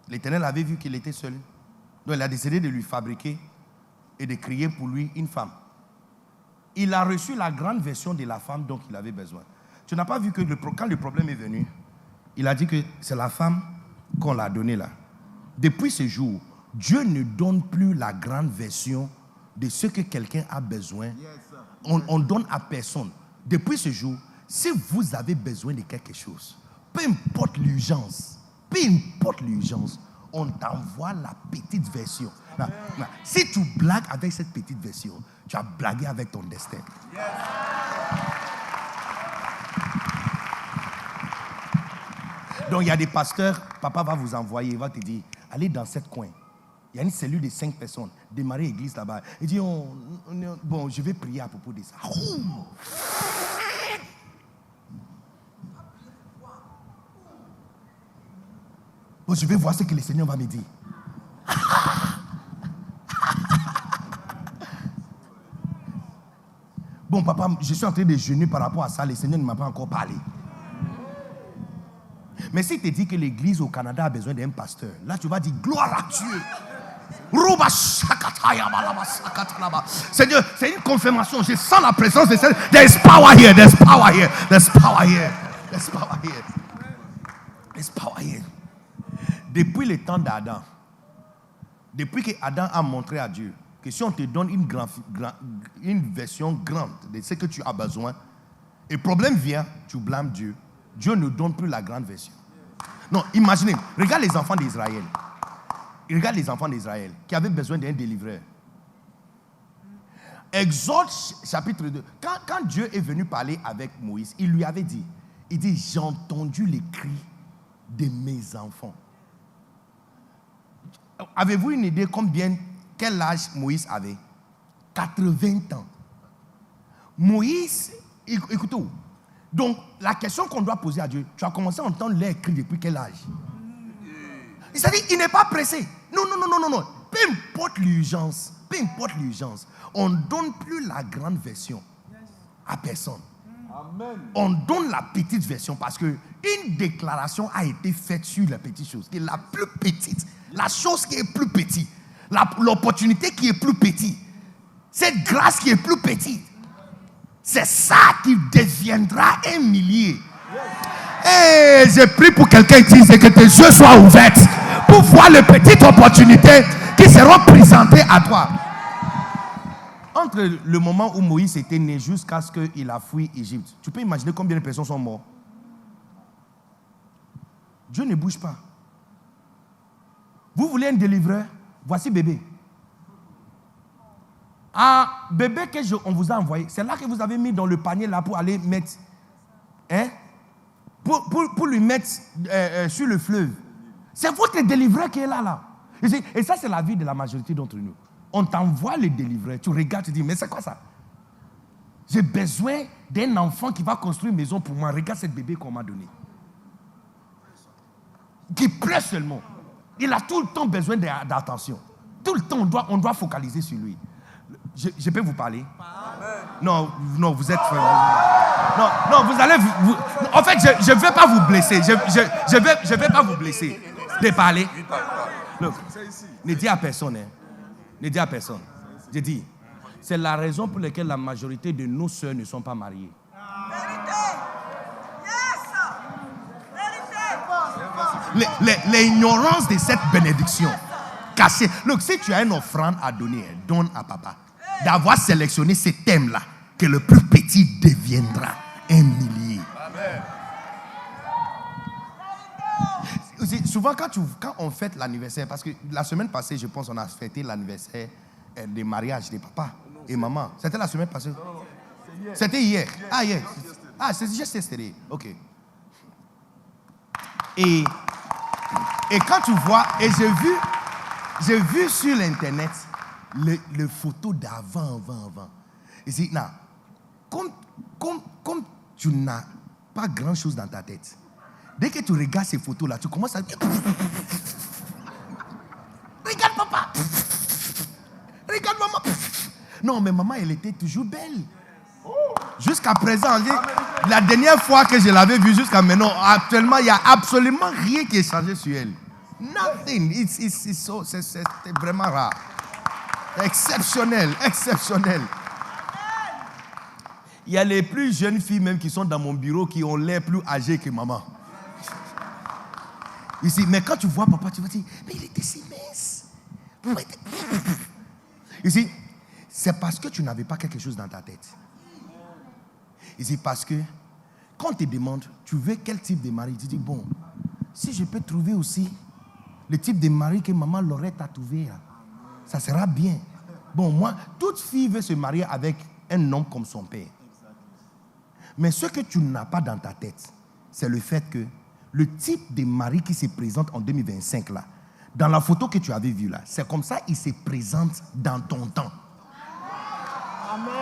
L'Éternel avait vu qu'il était seul. Donc il a décidé de lui fabriquer et de créer pour lui une femme. Il a reçu la grande version de la femme dont il avait besoin. Tu n'as pas vu que quand le problème est venu, il a dit que c'est la femme qu'on l'a donnée là. Depuis ce jour, Dieu ne donne plus la grande version de ce que quelqu'un a besoin. On donne à personne. Depuis ce jour, si vous avez besoin de quelque chose, peu importe l'urgence, on t'envoie la petite version. Non. Si tu blagues avec cette petite version, tu as blagué avec ton destin. Yes. Donc il y a des pasteurs, papa va vous envoyer, il va te dire, allez dans cette coin. Il y a une cellule de 5 personnes, démarrer l'église là-bas. Il dit, bon, je vais prier à propos de ça. Bon, je vais voir ce que le Seigneur va me dire. Bon, papa, je suis en train de jeûner par rapport à ça. Le Seigneur ne m'a pas encore parlé. Mais si tu te dis que l'église au Canada a besoin d'un pasteur, là tu vas dire gloire à Dieu. Seigneur, c'est une confirmation. Je sens la présence de Seigneur. There's power here. There's power here. There's power here. There's power here. It's power here. Depuis le temps d'Adam, depuis que Adam a montré à Dieu que si on te donne une version grande de ce que tu as besoin, et le problème vient, tu blâmes Dieu. Dieu ne donne plus la grande version. Non, imaginez, regarde les enfants d'Israël. Regarde les enfants d'Israël qui avaient besoin d'un délivreur. Exode chapitre 2. Quand Dieu est venu parler avec Moïse, il lui avait dit, j'ai entendu les cris de mes enfants. Avez-vous une idée quel âge Moïse avait? 80 ans. Moïse, écoutez, donc la question qu'on doit poser à Dieu, tu as commencé à entendre les cris depuis quel âge? C'est-à-dire, il n'est pas pressé. Non. Peu importe l'urgence, on ne donne plus la grande version à personne. Amen. On donne la petite version parce qu'une déclaration a été faite sur la petite chose. Et la plus petite, la chose qui est plus petite, l'opportunité qui est plus petite, cette grâce qui est plus petite, c'est ça qui deviendra un millier. Et je prie pour quelqu'un qui dise que tes yeux soient ouverts pour voir les petites opportunités qui seront présentées à toi. Entre le moment où Moïse était né jusqu'à ce qu'il a fui Égypte, tu peux imaginer combien de personnes sont mortes? Dieu ne bouge pas. Vous voulez un délivreur? Voici bébé. Un bébé qu'on vous a envoyé, c'est là que vous avez mis dans le panier là pour aller mettre, pour lui mettre sur le fleuve. C'est votre délivreur qui est là. Et ça, c'est la vie de la majorité d'entre nous. On t'envoie le délivreur, tu regardes, tu dis, mais c'est quoi ça? J'ai besoin d'un enfant qui va construire une maison pour moi. Regarde ce bébé qu'on m'a donné. Qui pleure seulement. Il a tout le temps besoin d'attention. Tout le temps, on doit focaliser sur lui. Je peux vous parler? Non, vous êtes... Non, vous allez... en fait, je ne vais pas vous blesser. Je vais pas vous blesser. De parler. Look, ne dis à personne. Ne dis à personne. Je dis, c'est la raison pour laquelle la majorité de nos sœurs ne sont pas mariées. L'ignorance de cette bénédiction cachée. Look, si tu as une offrande à donner, donne à papa. D'avoir sélectionné ce thème-là, que le plus petit deviendra un millier. Souvent, quand on fête l'anniversaire, parce que la semaine passée, je pense, on a fêté l'anniversaire des mariages des papas et maman. C'était la semaine passée? C'était hier. Ah, hier. Ah, c'est juste yesterday. OK. Et quand tu vois, et j'ai vu sur l'internet les photos d'avant. Et non, comme tu n'as pas grand chose dans ta tête, dès que tu regardes ces photos là, tu commences à dire regarde papa, regarde maman. Non, mais maman, elle était toujours belle. Jusqu'à présent, la dernière fois que je l'avais vue jusqu'à maintenant, actuellement, il n'y a absolument rien qui est changé sur elle. Nothing. C'est vraiment rare. Exceptionnel. Il y a les plus jeunes filles même qui sont dans mon bureau qui ont l'air plus âgées que maman. Ici, mais quand tu vois papa, tu vas dire, mais il était si mince. Ici, c'est parce que tu n'avais pas quelque chose dans ta tête. Ici, parce que quand on te demande, tu veux quel type de mari, tu dis, bon, si je peux trouver aussi le type de mari que maman l'aurait tatoué, ça sera bien. Bon, moi, toute fille veut se marier avec un homme comme son père. Mais ce que tu n'as pas dans ta tête, c'est le fait que le type de mari qui se présente en 2025 là, dans la photo que tu avais vue là, c'est comme ça il se présente dans ton temps. Amen.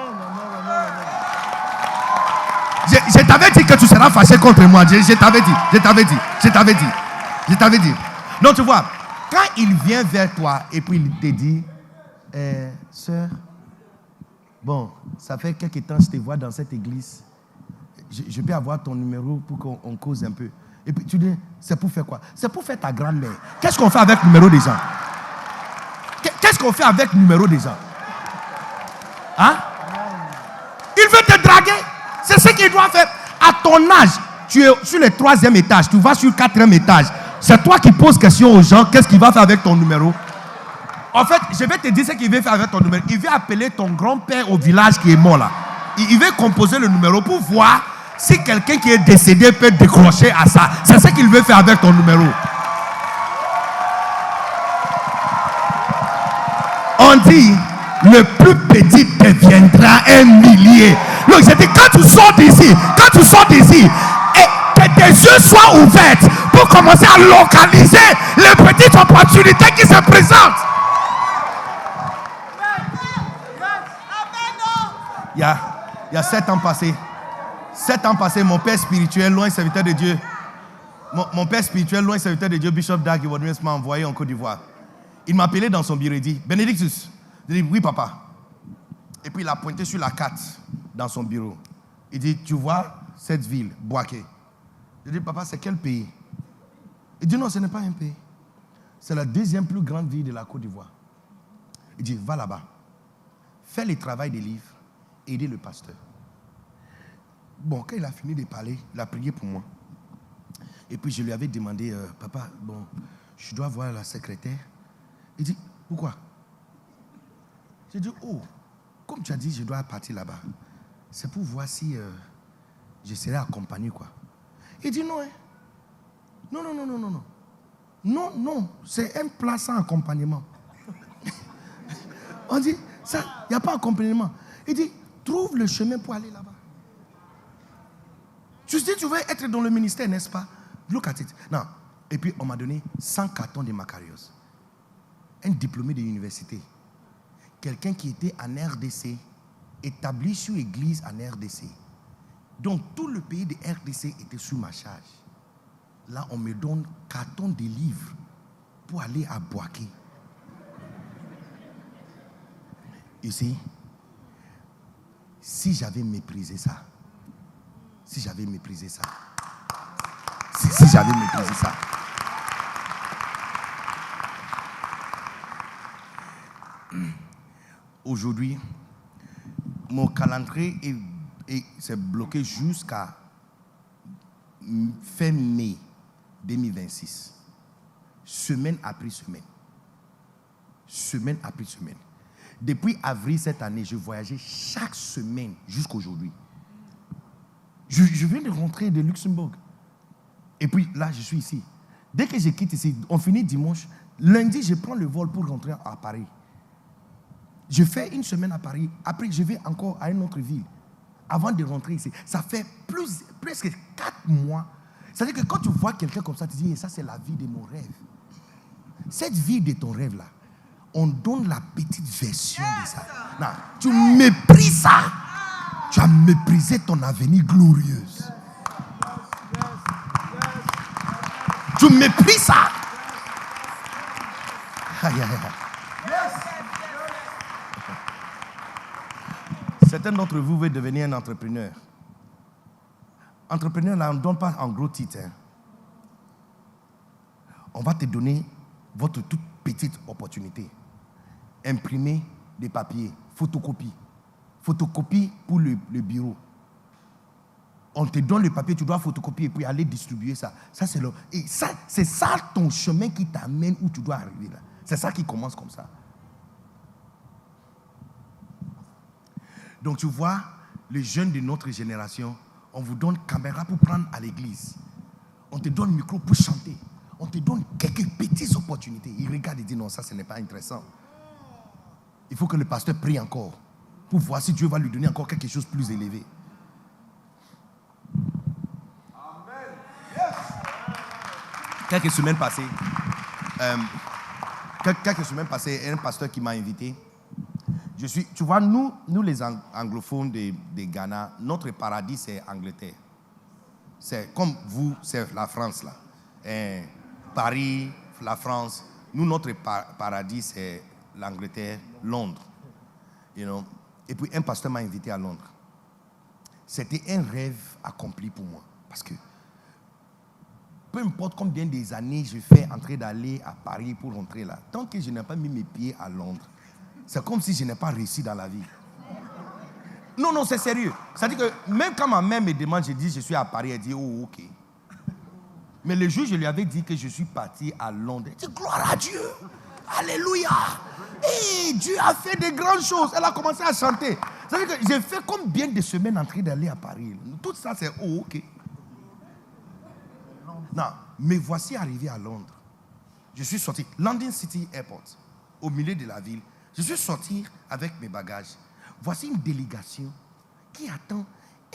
Je t'avais dit que tu seras fâché contre moi. Je t'avais dit. Donc tu vois, quand il vient vers toi et puis il te dit, sœur, bon, ça fait quelques temps que je te vois dans cette église. Je peux avoir ton numéro pour qu'on cause un peu. Et puis tu dis, c'est pour faire quoi? C'est pour faire ta grand-mère. Qu'est-ce qu'on fait avec le numéro des gens? Qu'est-ce qu'on fait avec le numéro des gens? Hein? Il veut te draguer. C'est ce qu'il doit faire. À ton âge, Tu es sur le 3e étage, tu vas sur le 4e étage. C'est toi qui poses question aux gens, qu'est-ce qu'il va faire avec ton numéro? En fait, je vais te dire ce qu'il veut faire avec ton numéro. Il veut appeler ton grand-père au village qui est mort là. Il veut composer le numéro pour voir si quelqu'un qui est décédé peut décrocher à ça. C'est ce qu'il veut faire avec ton numéro. On dit, le plus petit deviendra un millier. Donc j'ai dit, quand tu sors d'ici, et que tes yeux soient ouverts pour commencer à localiser les petites opportunités qui se présentent. Il y a 7 ans passés. 7 ans passés, mon père spirituel, loin serviteur de Dieu. Mon père spirituel, loin serviteur de Dieu, Bishop Dag m'a envoyé en Côte d'Ivoire. Il m'a appelé dans son bureau et dit, Benedictus. Je dis, oui papa. Et puis il a pointé sur la carte dans son bureau. Il dit, tu vois cette ville, Bouaké. Je dis, papa, c'est quel pays? Il dit, non, ce n'est pas un pays. C'est la 2e plus grande ville de la Côte d'Ivoire. Il dit, va là-bas. Fais le travail des livres. Aider le pasteur. Bon, quand il a fini de parler, il a prié pour moi. Et puis je lui avais demandé, papa, bon, je dois voir la secrétaire. Il dit, pourquoi? J'ai dit, oh, comme tu as dit, je dois partir là-bas. C'est pour voir si je serai accompagné, quoi. Il dit, non, hein. Non, c'est un plat sans accompagnement. On dit, ça, il n'y a pas d'accompagnement. Il dit, trouve le chemin pour aller là-bas. Tu sais, tu veux être dans le ministère, n'est-ce pas? Look at it. Non. Et puis, on m'a donné 100 cartons de Macarios. Un diplômé de l'université. Quelqu'un qui était en RDC, établi sur l'église en RDC. Donc, tout le pays de RDC était sous ma charge. Là, on me donne carton de livres pour aller à Bouaké. Ici, si j'avais méprisé ça, si j'avais méprisé ça, aujourd'hui, mon calendrier s'est bloqué jusqu'à fin mai 2026. Semaine après semaine. Semaine après semaine. Depuis avril cette année, je voyageais chaque semaine jusqu'aujourd'hui. Je viens de rentrer de Luxembourg. Et puis là, je suis ici. Dès que je quitte ici, on finit dimanche. Lundi, je prends le vol pour rentrer à Paris. Je fais une semaine à Paris. Après, je vais encore à une autre ville. Avant de rentrer ici. Ça fait presque 4 mois. C'est-à-dire que quand tu vois quelqu'un comme ça, tu dis, ça c'est la vie de mon rêve. Cette vie de ton rêve là, on donne la petite version de ça. Non, tu méprises ça. Tu as méprisé ton avenir glorieux. Tu méprises ça. Aïe, aïe, aïe. Certains d'entre vous veulent devenir un entrepreneur. Entrepreneur, là, on ne donne pas en gros titre. Hein. On va te donner votre toute petite opportunité. Imprimer des papiers, photocopie. Photocopie pour le bureau. On te donne le papier, tu dois photocopier et puis aller distribuer ça. C'est ça ton chemin qui t'amène où tu dois arriver là. C'est ça qui commence comme ça. Donc tu vois, les jeunes de notre génération, on vous donne caméra pour prendre à l'église. On te donne micro pour chanter. On te donne quelques petites opportunités. Ils regardent et disent non, ça ce n'est pas intéressant. Il faut que le pasteur prie encore pour voir si Dieu va lui donner encore quelque chose de plus élevé. Amen. Yes. Quelques semaines passées, un pasteur qui m'a invité. Tu vois, nous les anglophones de Ghana, notre paradis c'est Angleterre. C'est comme vous, c'est la France là. Paris, la France. Nous, notre paradis c'est l'Angleterre, Londres. You know? Et puis un pasteur m'a invité à Londres. C'était un rêve accompli pour moi. Parce que peu importe combien des années je fais en train d'aller à Paris pour rentrer là, tant que je n'ai pas mis mes pieds à Londres, c'est comme si je n'ai pas réussi dans la vie. Non, c'est sérieux. C'est-à-dire que même quand ma mère me demande, je dis je suis à Paris, elle dit oh ok. Mais le jour je lui avais dit que je suis parti à Londres, elle dit gloire à Dieu. Alléluia. Et Dieu a fait de grandes choses. Elle a commencé à chanter. C'est-à-dire que j'ai fait combien de semaines en train d'aller à Paris. Tout ça c'est oh ok. Non, mais voici arrivé à Londres. Je suis sorti, London City Airport, au milieu de la ville. Je suis sorti avec mes bagages. Voici une délégation qui attend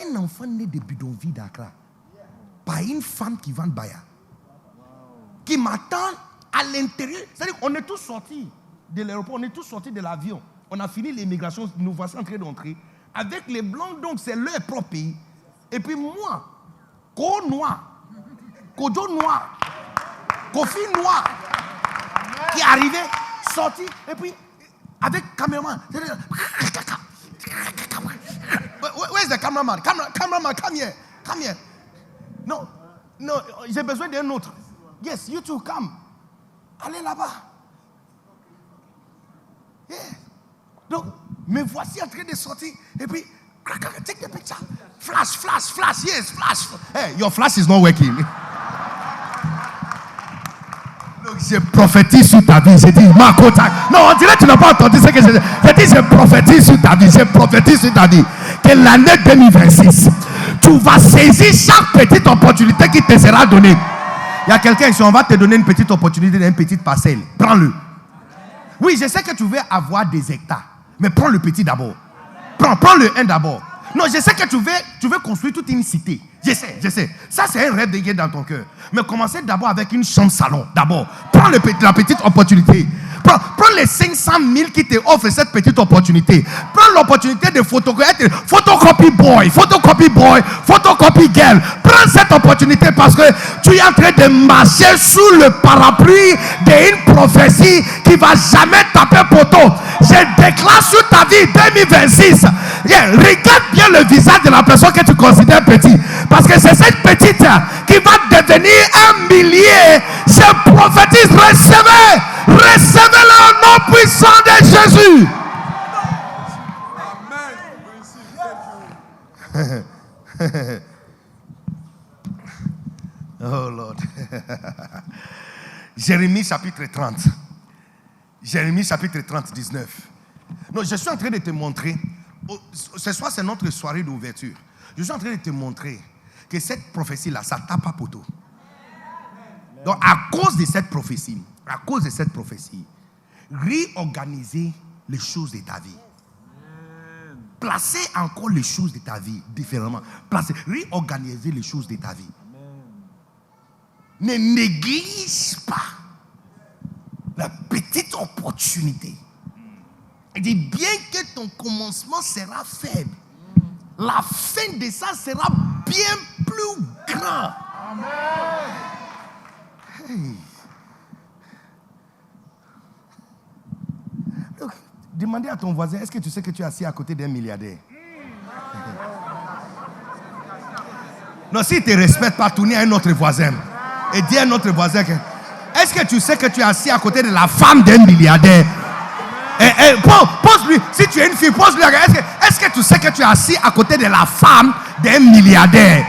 un enfant né de bidonville d'Accra. Par une femme qui vend Baya. Qui m'attend à l'intérieur. C'est-à-dire qu'on est tous sortis de l'aéroport, on est tous sortis de l'avion. On a fini l'immigration, nous voici en train d'entrer. Avec les blancs, donc c'est leur propre pays. Et puis moi, Ko noir, Kojo noir, Kofi noir, qui est arrivé, sorti, et puis avec caméraman. Where's the cameraman? Cameraman, come here. Come here. Non, j'ai besoin d'un autre. Yes, you too, come. Allez là-bas. Yeah. Donc, me voici en train de sortir. Et puis, take the picture. Flash, yes, flash. Hey, your flash is not working. Donc, je prophétise sur ta vie. J'ai dit, Marco, non, on dirait que tu n'as pas entendu ce que j'ai dit. J'ai dit, je prophétise sur ta vie. Je prophétise sur ta vie. Que l'année 2026, tu vas saisir chaque petite opportunité qui te sera donnée. Il y a quelqu'un ici, on va te donner une petite opportunité d'une petite parcelle. Prends-le. Oui, je sais que tu veux avoir des hectares. Mais prends le petit d'abord. Prends le un d'abord. Non, je sais que tu veux construire toute une cité. Je sais. Ça, c'est un rêve de guerre dans ton cœur. Mais commencez d'abord avec une chambre salon. D'abord, prends la petite opportunité. Prends les 500 000 qui te offrent cette petite opportunité. Prends l'opportunité de photocopy boy, photocopy girl. Prends cette opportunité parce que tu es en train de marcher sous le parapluie d'une prophétie qui ne va jamais taper poteau. Je déclare sur ta vie 2026. Regarde bien le visage de la personne que tu considères petit. Parce que c'est cette petite qui va devenir un millier. Je prophétise, recevez-le au nom puissant de Jésus. Amen. Oh Lord. Jérémie chapitre 30. Jérémie chapitre 30, 19. Non, je suis en train de te montrer. Ce soir, c'est notre soirée d'ouverture. Je suis en train de te montrer que cette prophétie-là, ça tape à poteau. Donc, à cause de cette prophétie, réorganiser les choses de ta vie. Placer encore les choses de ta vie différemment. Réorganiser les choses de ta vie. Ne néglige pas la petite opportunité. Il dit bien que ton commencement sera faible, la fin de ça sera bien plus grand. Hey. Donc, demandez à ton voisin, est-ce que tu sais que tu es assis à côté d'un milliardaire? Non, s'il ne te respecte pas, tournez à un autre voisin et dis à un autre voisin que, est-ce que tu sais que tu es assis à côté de la femme d'un milliardaire? Pose-lui, si tu es une fille, pose-lui, est-ce que tu sais que tu es assis à côté de la femme d'un milliardaire?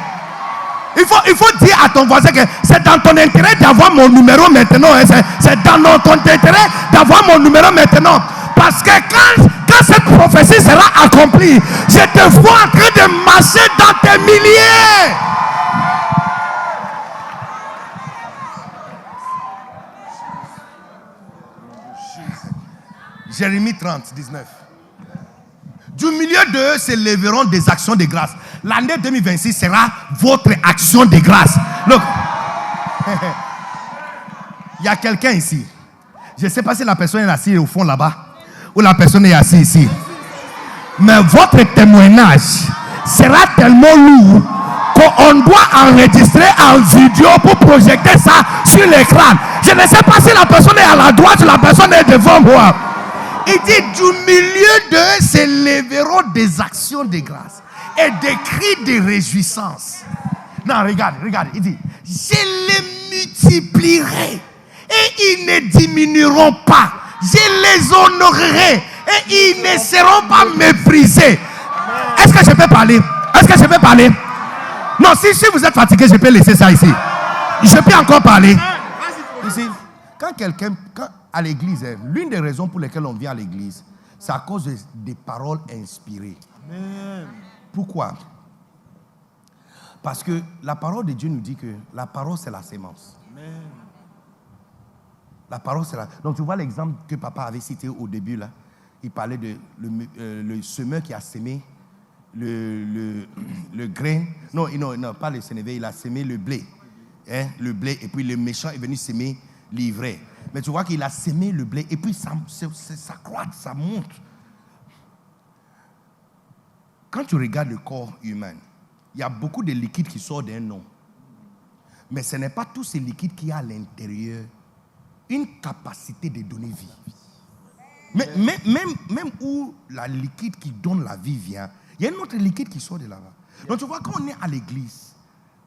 Il faut dire à ton voisin que c'est dans ton intérêt d'avoir mon numéro maintenant. C'est dans ton intérêt d'avoir mon numéro maintenant. Parce que quand cette prophétie sera accomplie, je te vois en train de marcher dans tes milliers. Jérémie 30, 19. Du milieu d'eux s'élèveront des actions de grâce. L'année 2026 sera votre action de grâce. Donc, il y a quelqu'un ici. Je ne sais pas si la personne est assise au fond là-bas ou la personne est assise ici. Mais votre témoignage sera tellement lourd qu'on doit enregistrer en vidéo pour projeter ça sur l'écran. Je ne sais pas si la personne est à la droite ou la personne est devant moi. Il dit, du milieu d'eux s'élèveront des actions de grâce et des cris de réjouissance. Non, regarde. Il dit, je les multiplierai et ils ne diminueront pas. Je les honorerai et ils ne seront pas méprisés. Est-ce Est-ce que je peux parler? Est-ce que je peux parler? Non, si vous êtes fatigué, je peux laisser ça ici. Je peux encore parler. Ici, quand quelqu'un, à l'église, l'une des raisons pour lesquelles on vient à l'église, c'est à cause des paroles inspirées. Amen. Pourquoi? Parce que la parole de Dieu nous dit que la parole, c'est la sémence. Amen. La parole, c'est la... Donc, tu vois l'exemple que papa avait cité au début, là. Il parlait de le semeur qui a sémé le grain. Non, pas le sénévé, il a sémé le blé. Hein, le blé, et puis le méchant est venu s'aimer l'ivraie. Mais tu vois qu'il a sémé le blé, et puis ça croît, ça monte. Quand tu regardes le corps humain, il y a beaucoup de liquides qui sortent d'un homme. Mais ce n'est pas tous ces liquides qui ont à l'intérieur une capacité de donner vie. Mais même où la liquide qui donne la vie vient, il y a un autre liquide qui sort de là-bas. Donc tu vois, quand on est à l'église,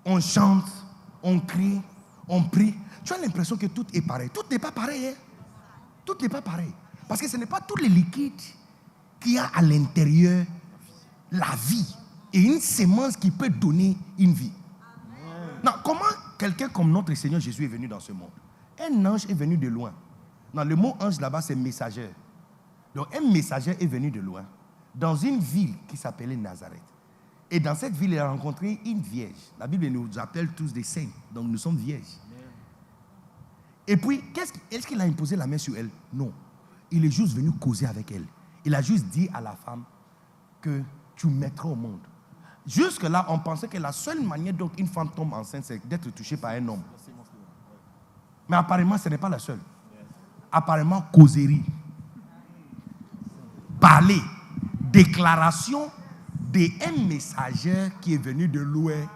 on chante, on crie, on prie, tu as l'impression que tout est pareil. Tout n'est pas pareil. Hein? Tout n'est pas pareil. Parce que ce n'est pas tous les liquides qui ont à l'intérieur la vie et une sémence qui peut donner une vie. Non, comment quelqu'un comme notre Seigneur Jésus est venu dans ce monde? Un ange est venu de loin. Non, le mot ange là-bas, c'est messager. Donc, un messager est venu de loin dans une ville qui s'appelait Nazareth. Et dans cette ville, il a rencontré une vierge. La Bible nous appelle tous des saints. Donc, nous sommes vierges. Et puis, est-ce qu'il a imposé la main sur elle? Non. Il est juste venu causer avec elle. Il a juste dit à la femme que tu mettras au monde. Jusque-là, on pensait que la seule manière dont une femme tombe enceinte, c'est d'être touchée par un homme. Mais apparemment, ce n'est pas la seule. Apparemment, causerie, parler, déclaration d'un messager qui est venu de loin.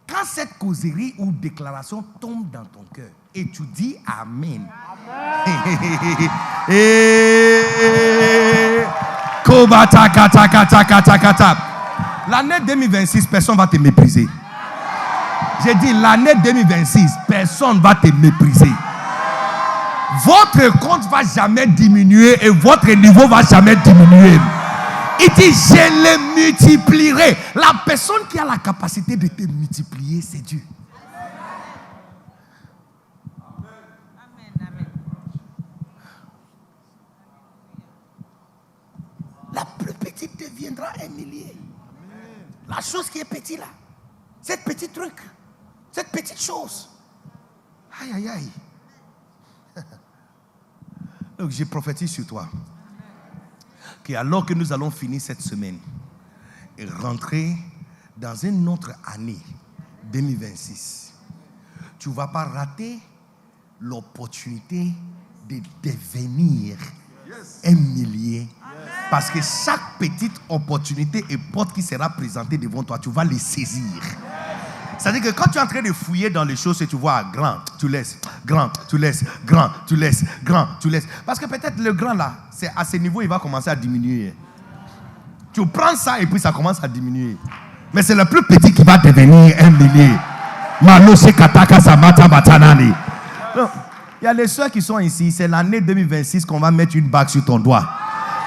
Quand cette causerie ou déclaration tombe dans ton cœur et tu dis Amen. L'année 2026, personne ne va te mépriser. J'ai dit l'année 2026, personne ne va te mépriser. Votre compte ne va jamais diminuer et votre niveau ne va jamais diminuer. Il dit, je les multiplierai. La personne qui a la capacité de te multiplier, c'est Dieu. Amen. La plus petite deviendra un millier. La chose qui est petite là, cette petite truc, cette petite chose. Aïe, aïe, aïe. Donc, je prophétise sur toi. Que alors que nous allons finir cette semaine et rentrer dans une autre année 2026, tu ne vas pas rater l'opportunité de devenir un millier. Parce que chaque petite opportunité et porte qui sera présentée devant toi, tu vas les saisir. C'est-à-dire que quand tu es en train de fouiller dans les choses et tu vois grand, tu laisses, grand, tu laisses, grand, tu laisses, grand, tu laisses. Parce que peut-être le grand là, c'est à ce niveau, il va commencer à diminuer. Tu prends ça et puis ça commence à diminuer. Mais c'est le plus petit qui va devenir un millier. Il y a les soeurs qui sont ici, c'est l'année 2026 qu'on va mettre une bague sur ton doigt.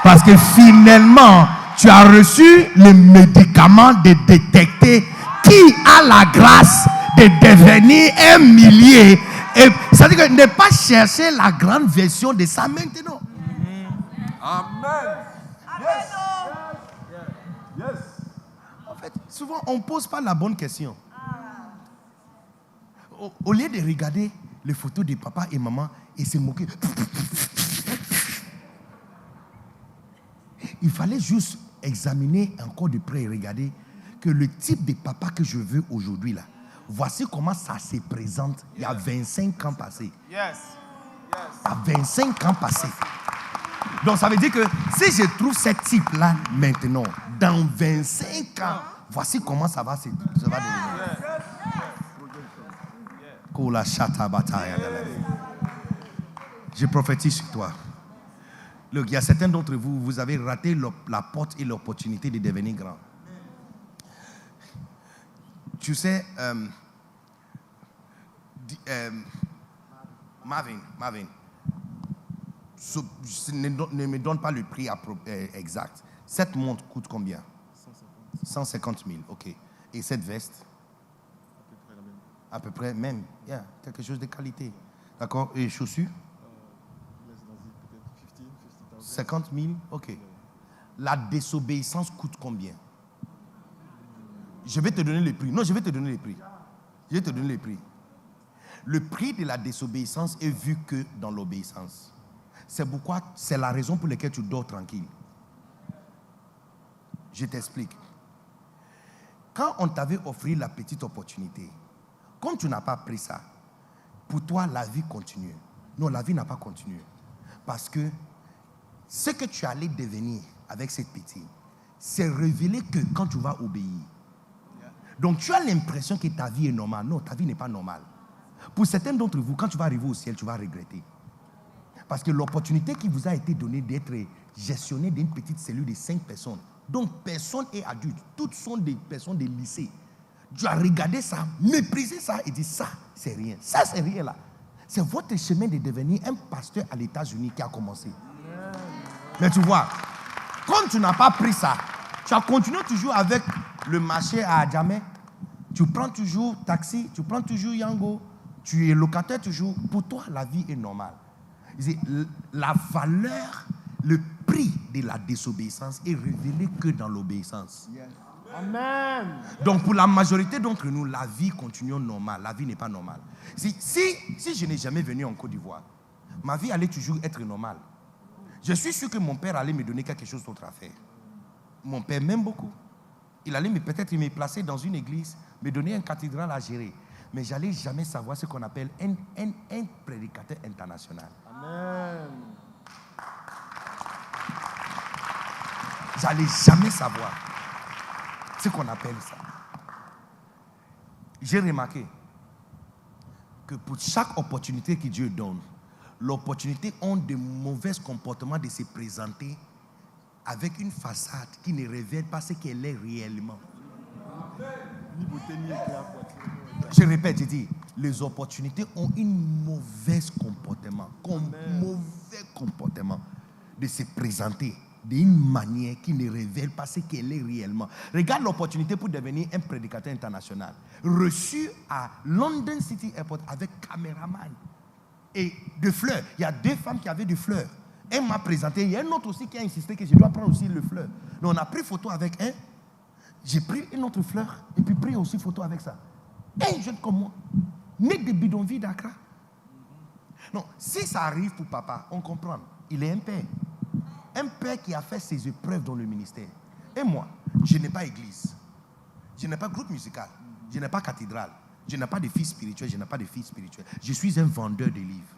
Parce que finalement, tu as reçu le médicament de détecter qui a la grâce de devenir un millier. C'est-à-dire que ne pas chercher la grande version de ça maintenant. Amen. Yes. En fait, souvent, on ne pose pas la bonne question. Au lieu de regarder les photos de papa et maman et se moquer, il fallait juste examiner encore de près et regarder que le type de papa que je veux aujourd'hui là, voici comment ça se présente il y a 25 ans passés. Yes. À 25 ans passés. Donc ça veut dire que si je trouve ce type là maintenant, dans 25 ans, voici comment ça va devenir. Je prophétise sur toi. Look, il y a certains d'entre vous, vous avez raté la porte et l'opportunité de devenir grand. Tu sais, Marvin, ne me donne pas le prix exact. Cette montre coûte combien? 150 000, ok. Et cette veste? À peu près même. Yeah, quelque chose de qualité. D'accord. Et les chaussures? 50 000, ok. La désobéissance coûte combien? Je vais te donner le prix. Non, je vais te donner le prix. Je vais te donner le prix. Le prix de la désobéissance est vu que dans l'obéissance. C'est pourquoi, c'est la raison pour laquelle tu dors tranquille. Je t'explique. Quand on t'avait offert la petite opportunité, comme tu n'as pas pris ça, pour toi, la vie continue. Non, la vie n'a pas continué. Parce que ce que tu allais devenir avec cette petite, c'est révélé que quand tu vas obéir. Donc tu as l'impression que ta vie est normale. Non, ta vie n'est pas normale. Pour certains d'entre vous, quand tu vas arriver au ciel, tu vas regretter. Parce que l'opportunité qui vous a été donnée d'être gestionnaire d'une petite cellule de 5 personnes, donc personne est adulte, toutes sont des personnes de lycée. Tu as regardé ça, méprisé ça et dit ça, c'est rien. Ça, c'est rien là. C'est votre chemin de devenir un pasteur à l'États-Unis qui a commencé. Mais tu vois, comme tu n'as pas pris ça, tu as continué toujours avec le marché à Adjamé. Tu prends toujours taxi, tu prends toujours Yango, tu es locataire toujours. Pour toi, la vie est normale. La valeur, le prix de la désobéissance est révélé que dans l'obéissance. Amen. Donc pour la majorité d'entre nous, la vie continue normale. La vie n'est pas normale. Si je n'ai jamais venu en Côte d'Ivoire, ma vie allait toujours être normale. Je suis sûr que mon père allait me donner quelque chose d'autre à faire. Mon père m'aime beaucoup. Il allait peut-être me placer dans une église, me donner une cathédrale à gérer. Mais je n'allais jamais savoir ce qu'on appelle un prédicateur international. Amen. J'allais jamais savoir ce qu'on appelle ça. J'ai remarqué que pour chaque opportunité que Dieu donne, l'opportunité ont de mauvais comportements de se présenter avec une façade qui ne révèle pas ce qu'elle est réellement. Je répète, je dis, les opportunités ont une mauvaise comportement, mauvais comportement de se présenter d'une manière qui ne révèle pas ce qu'elle est réellement. Regarde l'opportunité pour devenir un prédicateur international. Reçu à London City Airport avec caméraman et de fleurs. Il y a 2 femmes qui avaient des fleurs. Elle m'a présenté. Il y a un autre aussi qui a insisté que je dois prendre aussi le fleur. Donc on a pris photo avec un. J'ai pris une autre fleur et puis pris aussi photo avec ça. Un jeune comme moi, né de bidonville d'Accra. Non, si ça arrive pour papa, on comprend. Il est un père. Un père qui a fait ses épreuves dans le ministère. Et moi, je n'ai pas église. Je n'ai pas groupe musical. Je n'ai pas cathédrale. Je n'ai pas de fils spirituels. Je n'ai pas de fils spirituels. Je suis un vendeur de livres.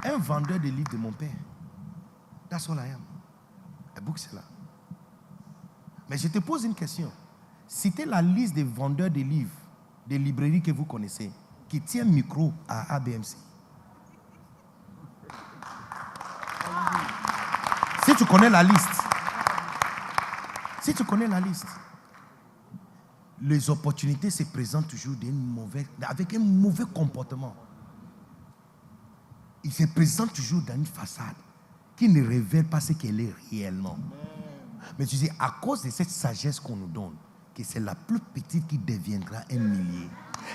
Un vendeur de livres de mon père. That's all I am. A bookseller. Mais je te pose une question. Citez la liste des vendeurs de livres, des librairies que vous connaissez, qui tient micro à ABMC. Si tu connais la liste, les opportunités se présentent toujours avec un mauvais comportement. Ils se présentent toujours dans une façade qui ne révèle pas ce qu'elle est réellement. Mais tu sais, à cause de cette sagesse qu'on nous donne, que c'est la plus petite qui deviendra un millier.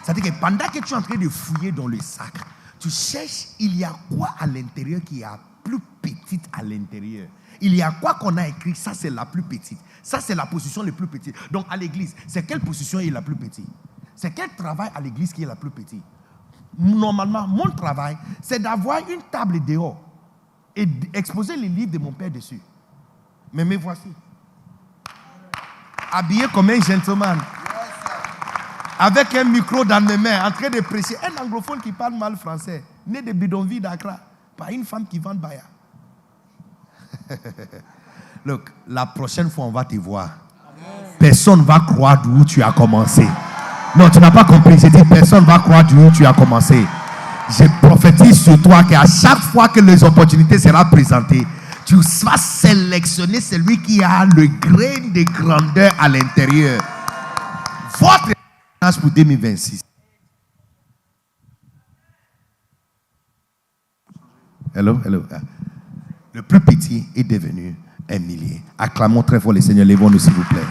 C'est-à-dire que pendant que tu es en train de fouiller dans le sac, tu cherches, il y a quoi à l'intérieur qui est plus petite à l'intérieur. Il y a quoi qu'on a écrit, ça c'est la plus petite. Ça c'est la position la plus petite. Donc à l'église, c'est quelle position est la plus petite? C'est quel travail à l'église qui est la plus petite? Normalement, mon travail, c'est d'avoir une table dehors et d'exposer les livres de mon père dessus. Mais me voici. Habillé comme un gentleman. Avec un micro dans mes mains, en train de prêcher. Un anglophone qui parle mal français, né de bidonville d'Accra, par une femme qui vend baya. Look, la prochaine fois on va te voir. Personne ne va croire d'où tu as commencé. Non, tu n'as pas compris. J'ai dit personne ne va croire d'où tu as commencé. Je prophétise sur toi qu'à chaque fois que les opportunités seront présentées, tu vas sélectionner celui qui a le grain de grandeur à l'intérieur. Votre message pour 2026. Hello, hello. Le plus petit est devenu un millier. Acclamons très fort le Seigneur. Lèvons-nous, s'il vous plaît.